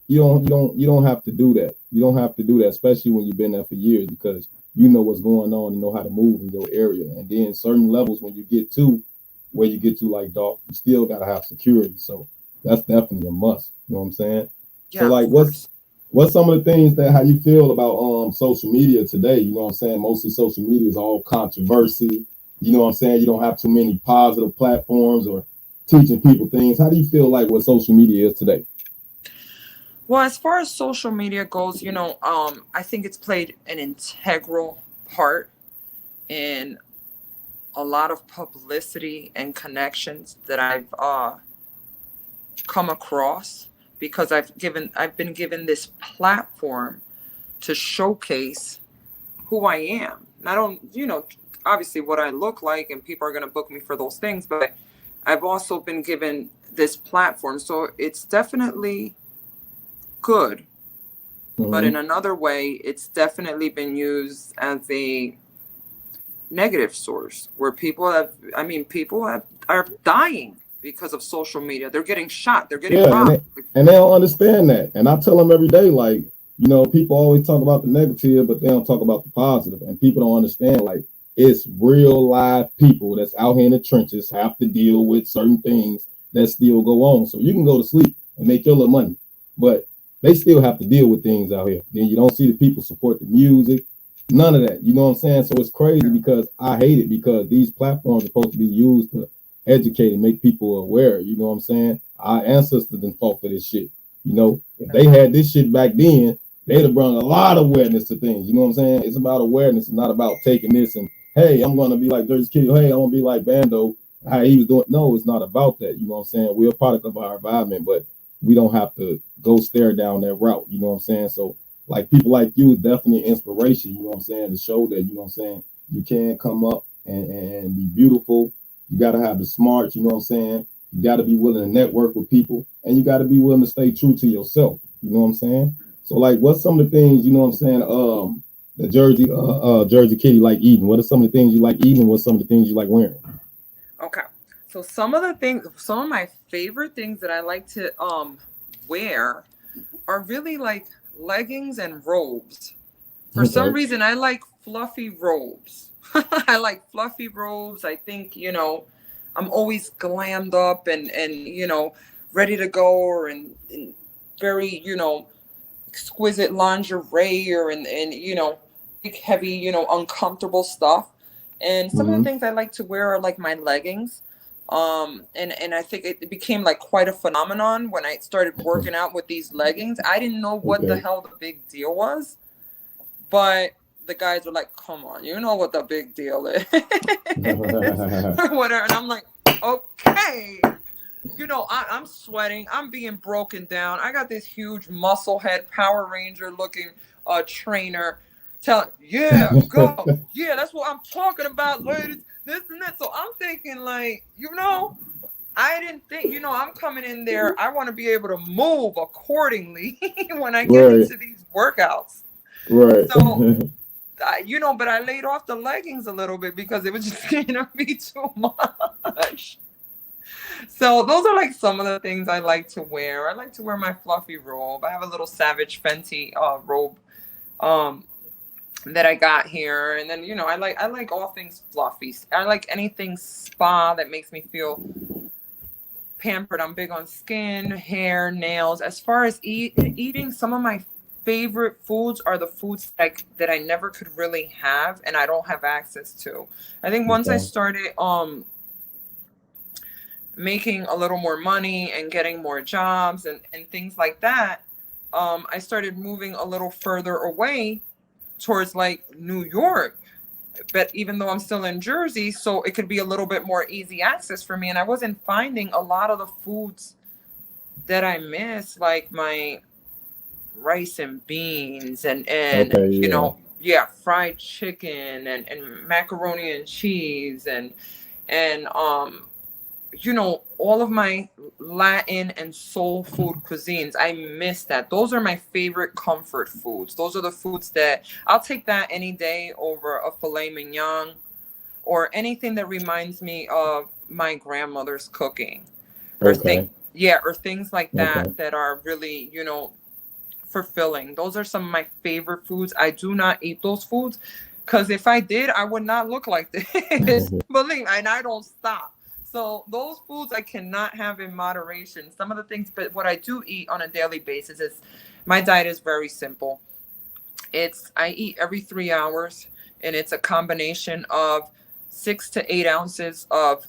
You don't have to do that. You don't have to do that, especially when you've been there for years, because you know what's going on and know how to move in your area. And then certain levels when you get to where you get to like Dolph, you still gotta have security. So that's definitely a must. You know what I'm saying? So Yeah, like of course. what's some of the things that how you feel about social media today? You know what I'm saying? Mostly social media is all controversy. You know what I'm saying? You don't have too many positive platforms or teaching people things. How do you feel like what social media is today? Well, as far as social media goes, I think it's played an integral part in a lot of publicity and connections that I've come across, because I've been given this platform to showcase who I am. And I don't, obviously what I look like, and people are going to book me for those things, but I've also been given this platform. So it's definitely good. But in Mm-hmm. another way, it's definitely been used as a negative source where are dying because of social media. They're getting shot. They're getting Yeah, and robbed. they don't understand that. And I tell them every day, like, people always talk about the negative, but they don't talk about the positive. And people don't understand, like, it's real live people that's out here in the trenches have to deal with certain things that still go on. So you can go to sleep and make your little money, but they still have to deal with things out here. Then you don't see the people support the music, none of that. You know what I'm saying? So it's crazy because I hate it because these platforms are supposed to be used to educate and make people aware. You know what I'm saying? Our ancestors didn't fought for this shit. If they had this shit back then, they'd have brought a lot of awareness to things. You know what I'm saying? It's about awareness. It's not about taking this and, hey, I'm going to be like Jersey Kitty. Hey, I want to be like Bando. How he was doing. No, it's not about that. You know what I'm saying? We're a product of our environment, but we don't have to go stare down that route. You know what I'm saying? So, like, people like you, definitely inspiration. You know what I'm saying? To show that, you know what I'm saying, you can come up and be beautiful. You got to have the smarts. You know what I'm saying? You got to be willing to network with people, and you got to be willing to stay true to yourself. You know what I'm saying? So, like, what's some of the things, you know what I'm saying, the Jersey Kitty like eating? What are some of the things you like eating? What's some of the things you like wearing? Okay. So some of my favorite things that I like to wear are really like leggings and robes. For some Okay. reason, I like fluffy robes. I like fluffy robes. I think, I'm always glammed up and ready to go, or in very, exquisite lingerie, or and big, heavy, uncomfortable stuff. And some of the Mm-hmm. things I like to wear are like my leggings. And I think it became like quite a phenomenon when I started working out with these leggings. I didn't know what the Okay. hell the big deal was, but the guys were like, "Come on, you know what the big deal is," or whatever. And I'm like, "Okay." I'm sweating. I'm being broken down. I got this huge muscle head Power Ranger looking trainer telling, yeah, go. Yeah, that's what I'm talking about, ladies. This and that. So I'm thinking, like, I didn't think, I'm coming in there. I want to be able to move accordingly when I get Right. into these workouts. Right. So, but I laid off the leggings a little bit because it was just going to be too much. So those are like some of the things I like to wear. I like to wear my fluffy robe. I have a little Savage Fenty robe um that I got here. And then, I like all things fluffy. I like anything spa that makes me feel pampered. I'm big on skin, hair, nails. As far as eating, some of my favorite foods are the foods that I never could really have and I don't have access to. I think once I Okay. started making a little more money and getting more jobs and things like that, I started moving a little further away towards like New York. But even though I'm still in Jersey, so it could be a little bit more easy access for me. And I wasn't finding a lot of the foods that I miss, like my rice and beans and Okay. Yeah. yeah, fried chicken and macaroni and cheese and all of my Latin and soul food cuisines. I miss that. Those are my favorite comfort foods. Those are the foods that I'll take that any day over a filet mignon or anything that reminds me of my grandmother's cooking or Okay. or things like Okay. that are really, fulfilling. Those are some of my favorite foods. I do not eat those foods because if I did, I would not look like this. Believe me, and I don't stop. So those foods I cannot have in moderation. Some of the things, but what I do eat on a daily basis is my diet is very simple. I eat every 3 hours, and it's a combination of 6 to 8 ounces of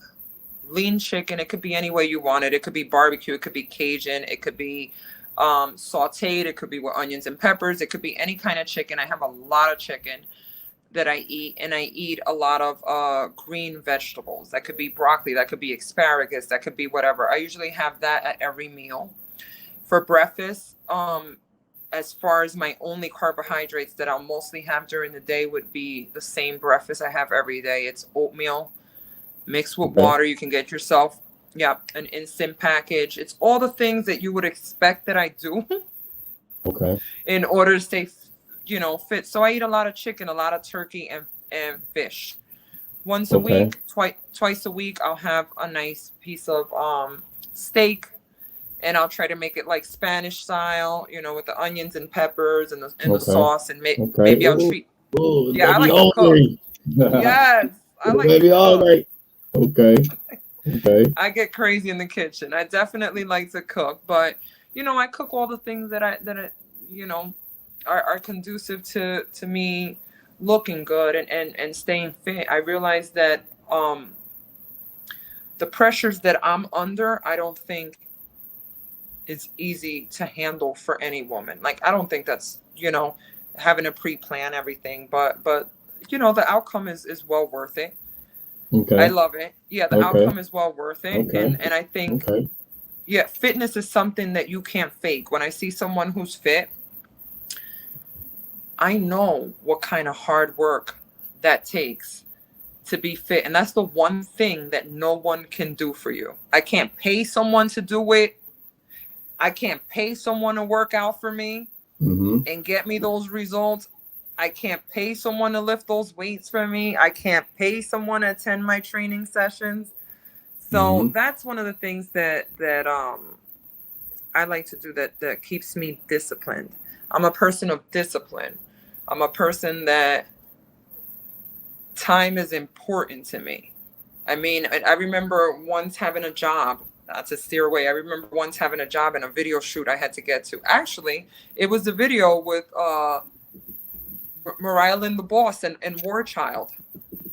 lean chicken. It could be any way you want it. It could be barbecue. It could be Cajun. It could be sauteed. It could be with onions and peppers. It could be any kind of chicken. I have a lot of chicken that I eat, and I eat a lot of green vegetables. That could be broccoli. That could be asparagus. That could be whatever. I usually have that at every meal. For breakfast, as far as my only carbohydrates that I'll mostly have during the day would be the same breakfast I have every day. It's oatmeal mixed with Okay. water. You can get yourself, yeah, an instant package. It's all the things that you would expect that I do Okay. in order to stay, fit. So I eat a lot of chicken, a lot of turkey, and fish. Once a Okay. week, twice a week, I'll have a nice piece of steak, and I'll try to make it like Spanish style, with the onions and peppers and the Okay. sauce, and Okay. maybe I'll Ooh, treat. ooh, it Yeah, made I me like to cook. hungry. Yes, I It like made to me cook. hungry. Okay. Okay. I get crazy in the kitchen. I definitely like to cook, but I cook all the things that I you know are conducive to me looking good and staying fit. I realize that the pressures that I'm under, I don't think is easy to handle for any woman. Like I don't think that's, having to pre-plan everything, but the outcome is well worth it. I Okay. love it. Yeah, the Okay. outcome is well worth it. Okay. And I think, Okay. yeah, fitness is something that you can't fake. When I see someone who's fit, I know what kind of hard work that takes to be fit. And that's the one thing that no one can do for you. I can't pay someone to do it. I can't pay someone to work out for me Mm-hmm. and get me those results. I can't pay someone to lift those weights for me. I can't pay someone to attend my training sessions. So Mm-hmm. that's one of the things that I like to do that keeps me disciplined. I'm a person of discipline. I'm a person that time is important to me. I mean, I remember once having a job, not to steer away. I remember once having a job and a video shoot I had to get to. Actually, it was a video with Mariah Lynn the Boss and War Child.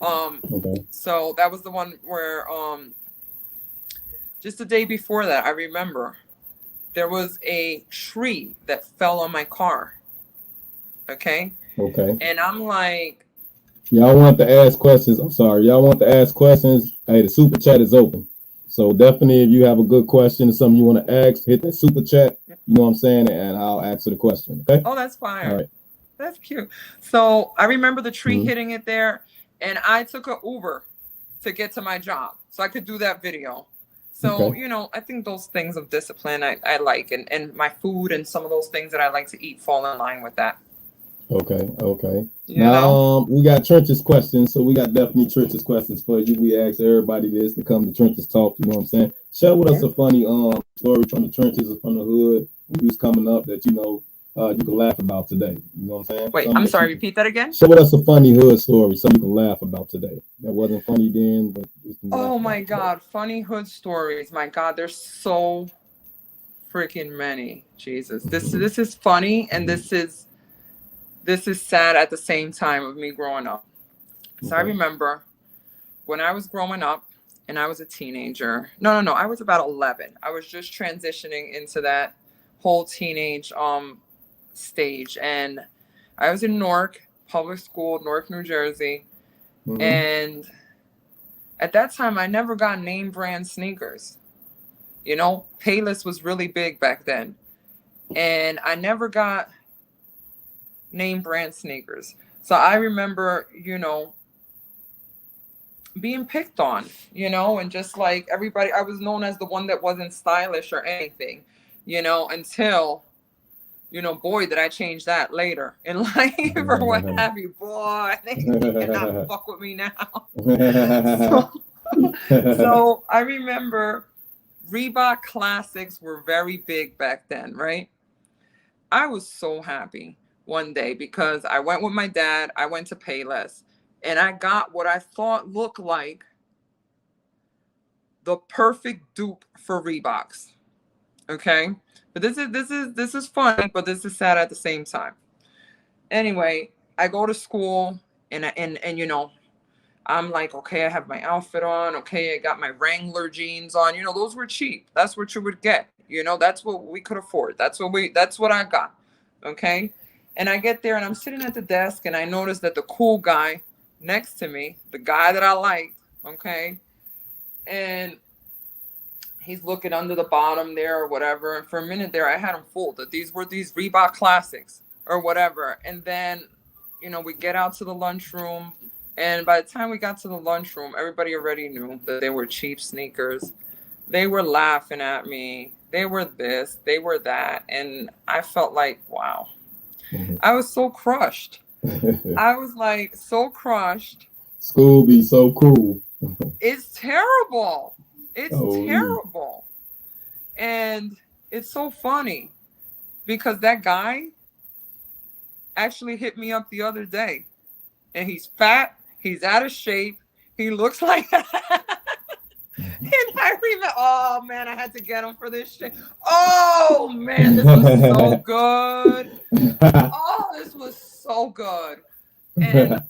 Okay. So that was the one where just the day before that, I remember there was a tree that fell on my car. Okay. Okay. And I'm like, Y'all want to ask questions? I'm sorry. Y'all want to ask questions? Hey, the super chat is open. So definitely, if you have a good question or something you want to ask, hit that super chat. You know what I'm saying, and I'll answer the question. Okay. oh, that's All fire. right. That's cute. So I remember the tree Mm-hmm. hitting it there, and I took an Uber to get to my job so I could do that video. So, Okay. I think those things of discipline I like, and my food and some of those things that I like to eat fall in line with that. Okay. Okay. You know? Now, we got Trench's questions, so we got definitely Trench's questions for you. We asked everybody this to come to Trench's talk. You know what I'm saying? Share with us a funny story from the trenches or from the hood when you was coming up that you know you can laugh about today. You know what I'm saying? Wait, Something I'm that sorry, you can repeat that again. share with us a funny hood story, something you can laugh about today. That wasn't funny then, but you can laugh Oh about my today. God, funny hood stories. My God, there's so freaking many. Jesus. This is funny and this is sad at the same time of me growing up. So I Okay. remember when I was growing up and I was a teenager. No, I was about 11. I was just transitioning into that whole teenage stage, and I was in Newark public school, Newark, New Jersey, Mm-hmm. and at that time I never got name brand sneakers. You know, Payless was really big back then, and I never got name brand sneakers. So I remember, being picked on, and just like everybody, I was known as the one that wasn't stylish or anything, until, boy, did I change that later in life or what have you. Boy, they cannot fuck with me now. So, so I remember Reebok Classics were very big back then, right? I was so happy one day because I went with my dad, I went to Payless, and I got what I thought looked like the perfect dupe for Reeboks. Okay? But this is funny, but this is sad at the same time. Anyway, I go to school and I'm like, okay, I have my outfit on. Okay, I got my Wrangler jeans on. Those were cheap. That's what you would get. That's what we could afford. That's what I got. Okay? And I get there and I'm sitting at the desk and I notice that the cool guy next to me, the guy that I liked, okay? And he's looking under the bottom there or whatever. And for a minute there, I had him fooled that these were these Reebok Classics or whatever. And then, we get out to the lunchroom. And by the time we got to the lunchroom, everybody already knew that they were cheap sneakers. They were laughing at me. They were this, they were that. And I felt like, wow, I was so crushed. I was like so crushed. School be so cool. It's terrible. It's Oh, terrible. And it's so funny because that guy actually hit me up the other day. And he's fat, he's out of shape, he looks like and I remember, oh man, I had to get him for this shit. Oh man, this was so good. Oh, this was so good. And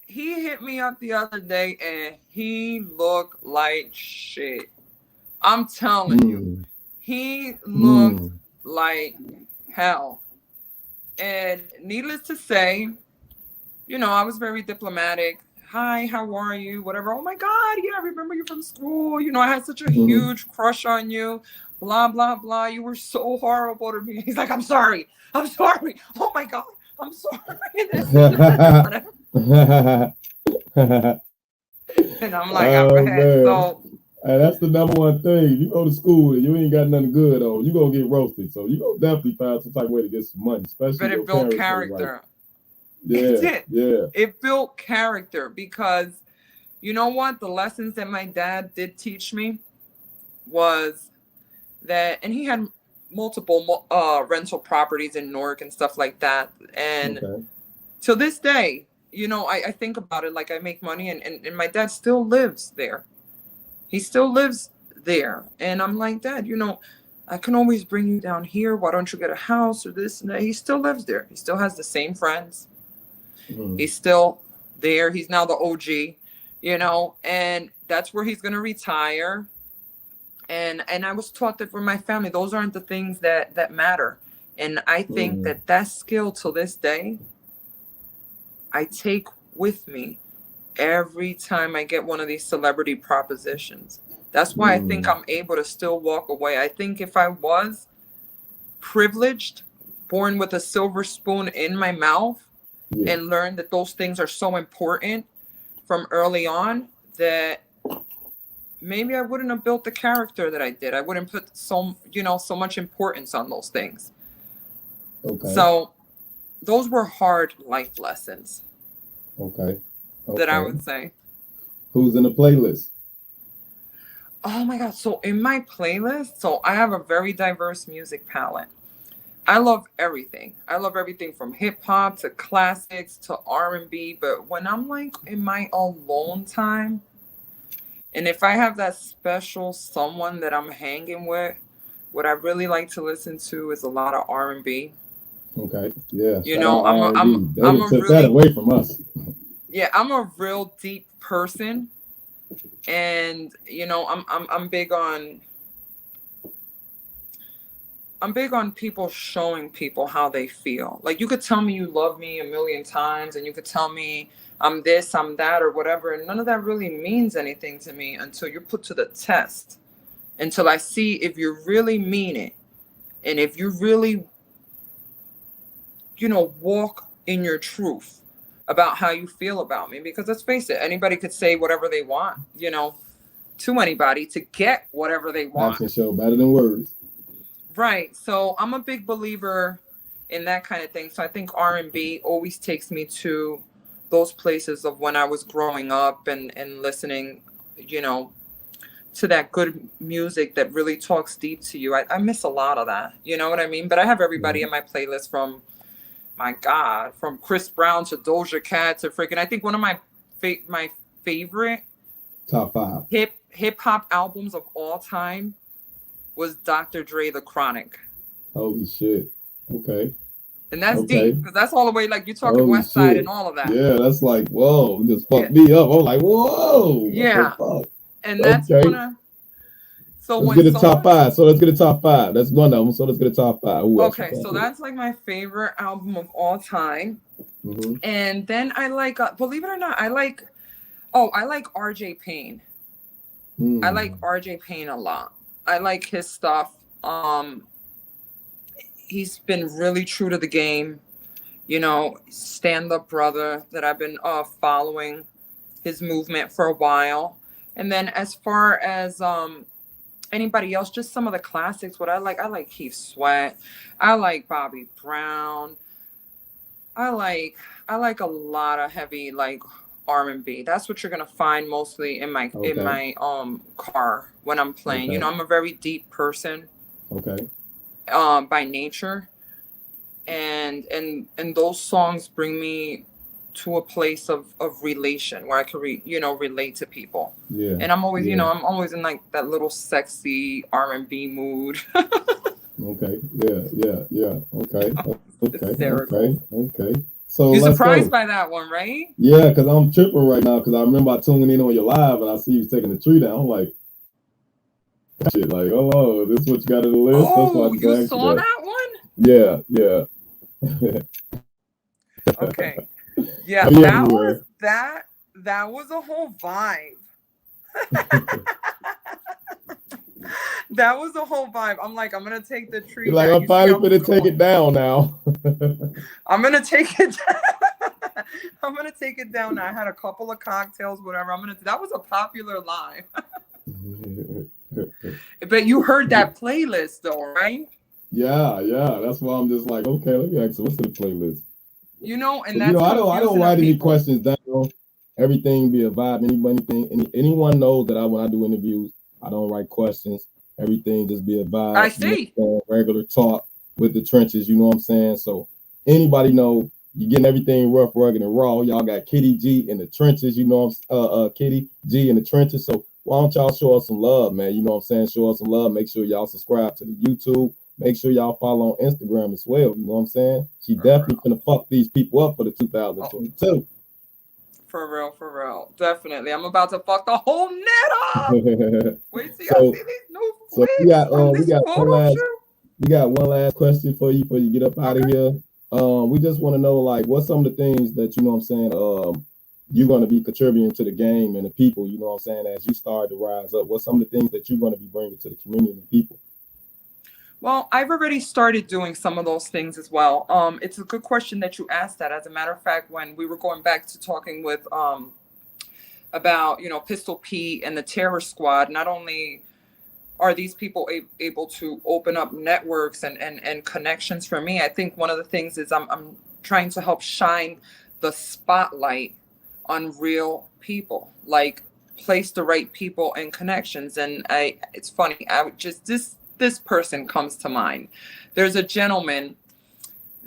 he hit me up the other day and he looked like shit. I'm telling you, he looked like hell. And needless to say, I was very diplomatic. Hi, how are you? Whatever. Oh my God, yeah, I remember you from school. I had such a huge crush on you. Blah, blah, blah. You were so horrible to me. He's like, I'm sorry. I'm sorry. Oh my God, I'm sorry. And I'm like, go Oh ahead. man. So And that's the number one thing. You go to school and you ain't got nothing good on, you gonna get roasted. So you gonna definitely find some type of way to get some money, especially but your it built parents ain't like, character. It yeah, did. yeah. It built character because you know what? The lessons that my dad did teach me was that, and he had multiple rental properties in Newark and stuff like that. And Okay. to this day, I think about it like I make money and my dad still lives there. He still lives there. And I'm like, Dad, I can always bring you down here. Why don't you get a house or this and that? He still lives there. He still has the same friends. He's still there. He's now the OG, and that's where he's going to retire. And I was taught that for my family, those aren't the things that matter. And I think that skill till this day, I take with me every time I get one of these celebrity propositions. That's why I think I'm able to still walk away. I think if I was privileged, born with a silver spoon in my mouth, Yeah. and learned that those things are so important from early on, that maybe I wouldn't have built the character that I did. I wouldn't put so much importance on those things. Okay. So those were hard life lessons Okay. that I would say. Who's in the playlist? Oh my God. So in my playlist, so I have a very diverse music palette. I love everything. I love everything from hip hop to classics to R&B. But when I'm like in my alone time, and if I have that special someone that I'm hanging with, what I really like to listen to is a lot of R&B. Okay. Yeah. You Shout know, out R&B. They I'm done a took that really, away from us. yeah, I'm a real deep person, and you know, I'm big on people showing people how they feel. Like you could tell me you love me a million times and you could tell me I'm this, I'm that, or whatever. And none of that really means anything to me until you're put to the test. Until I see if you really mean it. And if you really, walk in your truth about how you feel about me. Because let's face it, anybody could say whatever they want, to anybody to get whatever they want. Actions show better than words. Right. So I'm a big believer in that kind of thing. So I think R&B always takes me to those places of when I was growing up and listening, you know, to that good music that really talks deep to you. I miss a lot of that. You know what I mean? But I have everybody in my playlist from, my God, from Chris Brown to Doja Cat to freaking, I think one of my favorite Top 5. hip hop albums of all time was Dr. Dre The Chronic. Holy shit. Okay. And that's Okay. deep because that's all the way like you're talking Holy West Side and shit. all of that. Yeah, that's like, whoa, you just Yeah. fucked me up. I'm like, whoa, what Yeah. the fuck? And that's Okay. one of, so Let's when get a top someone, 5. So let's get a top 5. That's one of them. So let's get a top 5. Who else? okay, so that's like my favorite album of all time. Mm-hmm. And then I like, believe it or not, I like RJ Payne. I like RJ Payne a lot. I like his stuff. He's been really true to the game. Stand up brother that I've been following his movement for a while. And then as far as anybody else, just some of the classics. What I like Keith Sweat. I like Bobby Brown. I like a lot of heavy like R&B. That's what you're gonna find mostly in my car when I'm playing. Okay. I'm a very deep person. Okay. By nature. And those songs bring me to a place of relation where I can relate to people. Yeah. And I'm always yeah. I'm always in like that little sexy R&B mood. Okay. Yeah. Okay. Okay. So You're let's surprised go. by that one, right? Yeah, because I'm tripping right now because I remember I tuning in on your live and I see you taking the tree down. I'm like, shit, like, oh, this is what you got on the list. Oh, you saw that one? Yeah. Okay. Yeah, that was a whole vibe. That was a whole vibe. I'm like, I'm gonna take the tree. You're like, I'm finally gonna take it down now. I'm gonna take it down. I'm gonna take it down now. I had a couple of cocktails, whatever. That was a popular live. But you heard that playlist though, right? Yeah. That's why I'm just like, okay, let me ask you, what's in the playlist? And that's I don't write any questions down. Everything be a vibe. Anyone knows that when I do interviews, I don't write questions. Everything just be a vibe. I see. Regular talk with the trenches. You know what I'm saying? So anybody know you're getting everything rough, rugged, and raw. Y'all got Kitty G in the trenches. You know, Kitty G in the trenches. So why don't y'all show us some love, man? You know what I'm saying? Show us some love. Make sure y'all subscribe to the YouTube. Make sure y'all follow on Instagram as well. You know what I'm saying? She definitely gonna fuck these people up for the 2022. For real. Definitely. I'm about to fuck the whole net up. Wait till y'all see these new flicks. We got one last question for you before you get up out of here. We just want to know, like, what's some of the things that, you know what I'm saying, you're going to be contributing to the game and the people, you know what I'm saying, as you start to rise up. What's some of the things that you're going to be bringing to the community and people? Well, I've already started doing some of those things as well. It's a good question that you asked that. As a matter of fact, when we were going back to talking with about, Pistol Pete and the Terror Squad, not only are these people able to open up networks and connections for me, I think one of the things is I'm trying to help shine the spotlight on real people, like place the right people and connections. And it's funny, I would just, this person comes to mind. There's a gentleman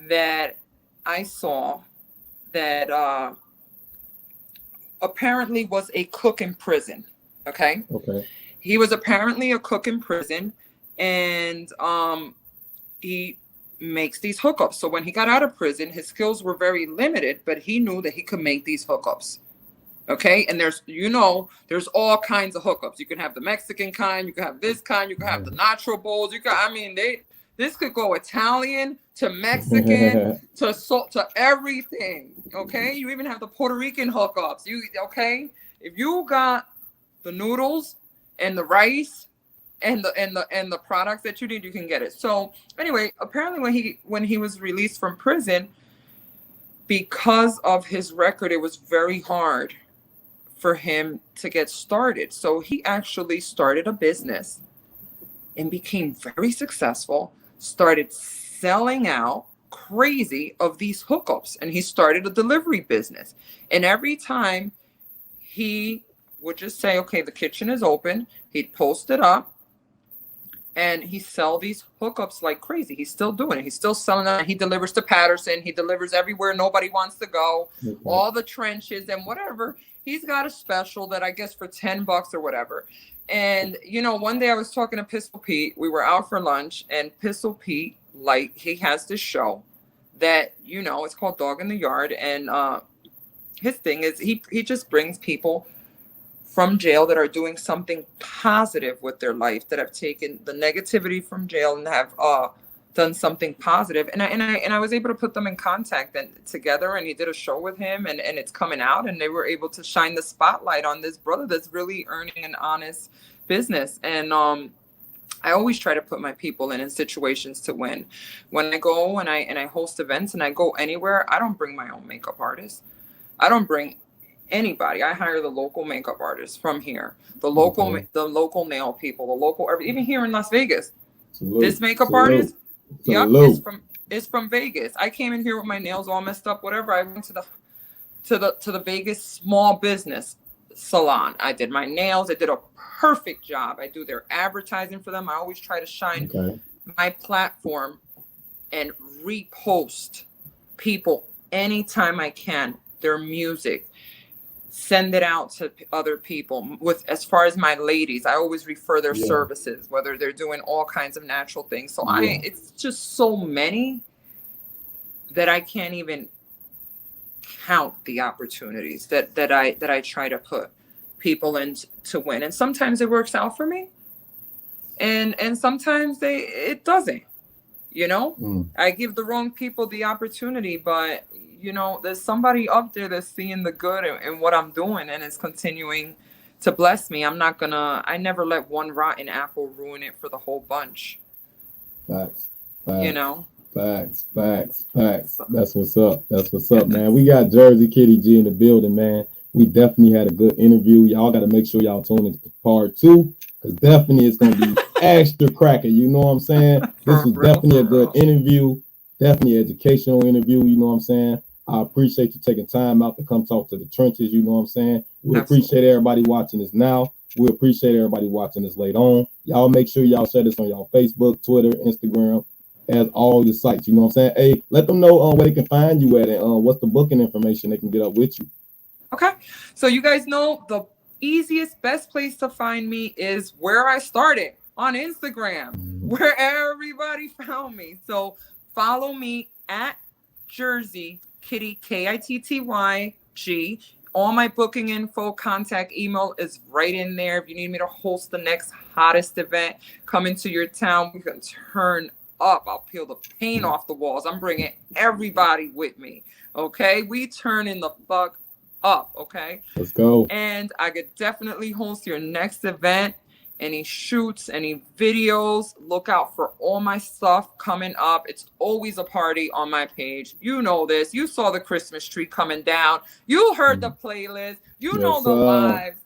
that I saw that apparently was a cook in prison. Okay. He was apparently a cook in prison, and he makes these hookups. So when he got out of prison, his skills were very limited, but he knew that he could make these hookups. Okay. And there's all kinds of hookups. You can have the Mexican kind, you can have this kind, you can have the nacho bowls. This could go Italian to Mexican to everything. Okay. You even have the Puerto Rican hookups. If you got the noodles and the rice and the products that you need, you can get it. So anyway, apparently when he was released from prison, because of his record, it was very hard for him to get started. So he actually started a business and became very successful, started selling out crazy of these hookups, and he started a delivery business. And every time he would just say, okay, the kitchen is open, he'd post it up, and he sell these hookups like crazy. He's still doing it. He's still selling them. He delivers to Patterson. He delivers everywhere nobody wants to go, all the trenches and whatever. He's got a special that I guess for $10 or whatever. And, one day I was talking to Pistol Pete. We were out for lunch, and Pistol Pete, he has this show that, it's called Dog in the Yard. And his thing is he just brings people from jail that are doing something positive with their life, that have taken the negativity from jail and have done something positive. And I was able to put them in contact and together, and he did a show with him, and it's coming out, and they were able to shine the spotlight on this brother that's really earning an honest business. And I always try to put my people in situations to win. When I go and I host events and I go anywhere, I don't bring my own makeup artist. I don't bring anybody. I hire the local makeup artists from here, the local nail people, even here in Las Vegas. This makeup artist, is from Vegas. I came in here with my nails all messed up, whatever. I went to the Vegas small business salon. I did my nails. I did a perfect job. I do their advertising for them. I always try to shine my platform and repost people anytime I can, their music. Send it out to other people. As far as my ladies, I always refer their services, whether they're doing all kinds of natural things. So it's just so many that I can't even count the opportunities that I try to put people in to win. And sometimes it works out for me, and sometimes it doesn't. I give the wrong people the opportunity, but there's somebody up there that's seeing the good in what I'm doing and is continuing to bless me. I never let one rotten apple ruin it for the whole bunch. Facts. Facts. That's what's up, man. We got Jersey Kitty G in the building, man. We definitely had a good interview. Y'all got to make sure y'all tune into part 2, because definitely it's going to be extra cracking. You know what I'm saying? This was definitely a good interview. Definitely an educational interview. You know what I'm saying? I appreciate you taking time out to come talk to the trenches. You know what I'm saying? We appreciate everybody watching this now. We appreciate everybody watching this later on. Y'all make sure y'all share this on y'all Facebook, Twitter, Instagram, as all your sites. You know what I'm saying? Hey, let them know where they can find you at, and what's the booking information they can get up with you. Okay. So you guys know the easiest, best place to find me is where I started, on Instagram, where everybody found me. So follow me at Jersey Kitty, KITTYG. All my booking info, contact email is right in there. If you need me to host the next hottest event, come into your town. We can turn up. I'll peel the paint off the walls. I'm bringing everybody with me. Okay. We turning the fuck up. Okay. Let's go. And I could definitely host your next event. Any shoots, any videos, look out for all my stuff coming up. It's always a party on my page. You know this. You saw the Christmas tree coming down. You heard the playlist. You know the lives.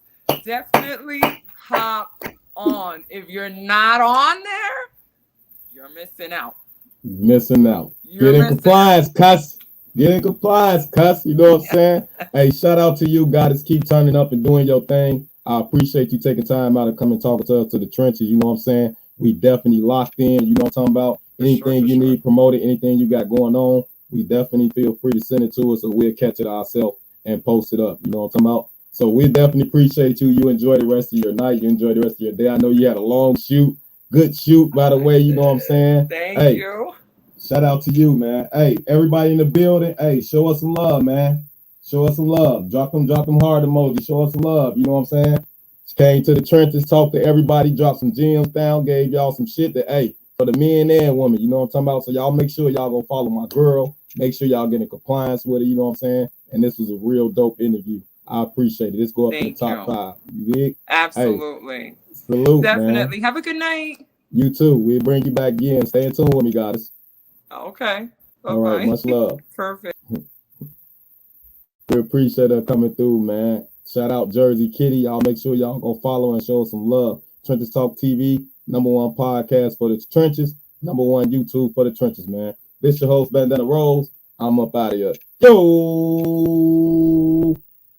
Definitely hop on. If you're not on there, you're missing out. Get in compliance, cuss. Get in compliance, cuss. You know what I'm saying? Hey, shout out to you, guys. Keep turning up and doing your thing. I appreciate you taking time out to come and talk to us to the trenches. You know what I'm saying? We definitely locked in. You know what I'm talking about? Anything you need promoted, anything you got going on, we definitely feel free to send it to us, or we'll catch it ourselves and post it up. You know what I'm talking about? So we definitely appreciate you. You enjoy the rest of your night. You enjoy the rest of your day. I know you had a long shoot. Good shoot, by the way. You know what I'm saying? Thank you. Shout out to you, man. Hey, everybody in the building, hey, show us some love, man. Show us some love. Drop them hard emojis. Show us some love. You know what I'm saying? Came to the trenches, talked to everybody, dropped some gems down, gave y'all some shit that, hey, for the men and women, you know what I'm talking about? So y'all make sure y'all go follow my girl. Make sure y'all get in compliance with her, you know what I'm saying? And this was a real dope interview. I appreciate it. Let's go up in the top 5. You dig? Absolutely. Hey, salute, definitely. Man. Have a good night. You too. We'll bring you back again. Stay in tune with me, guys. Okay. Bye-bye. All right. Much love. Perfect. We appreciate her coming through, man. Shout out Jersey Kitty. Y'all make sure y'all go follow and show some love. Trenches Talk TV, #1 podcast for the trenches, #1 YouTube for the trenches, man. This your host, Bandana Rose. I'm up out of here. Yo!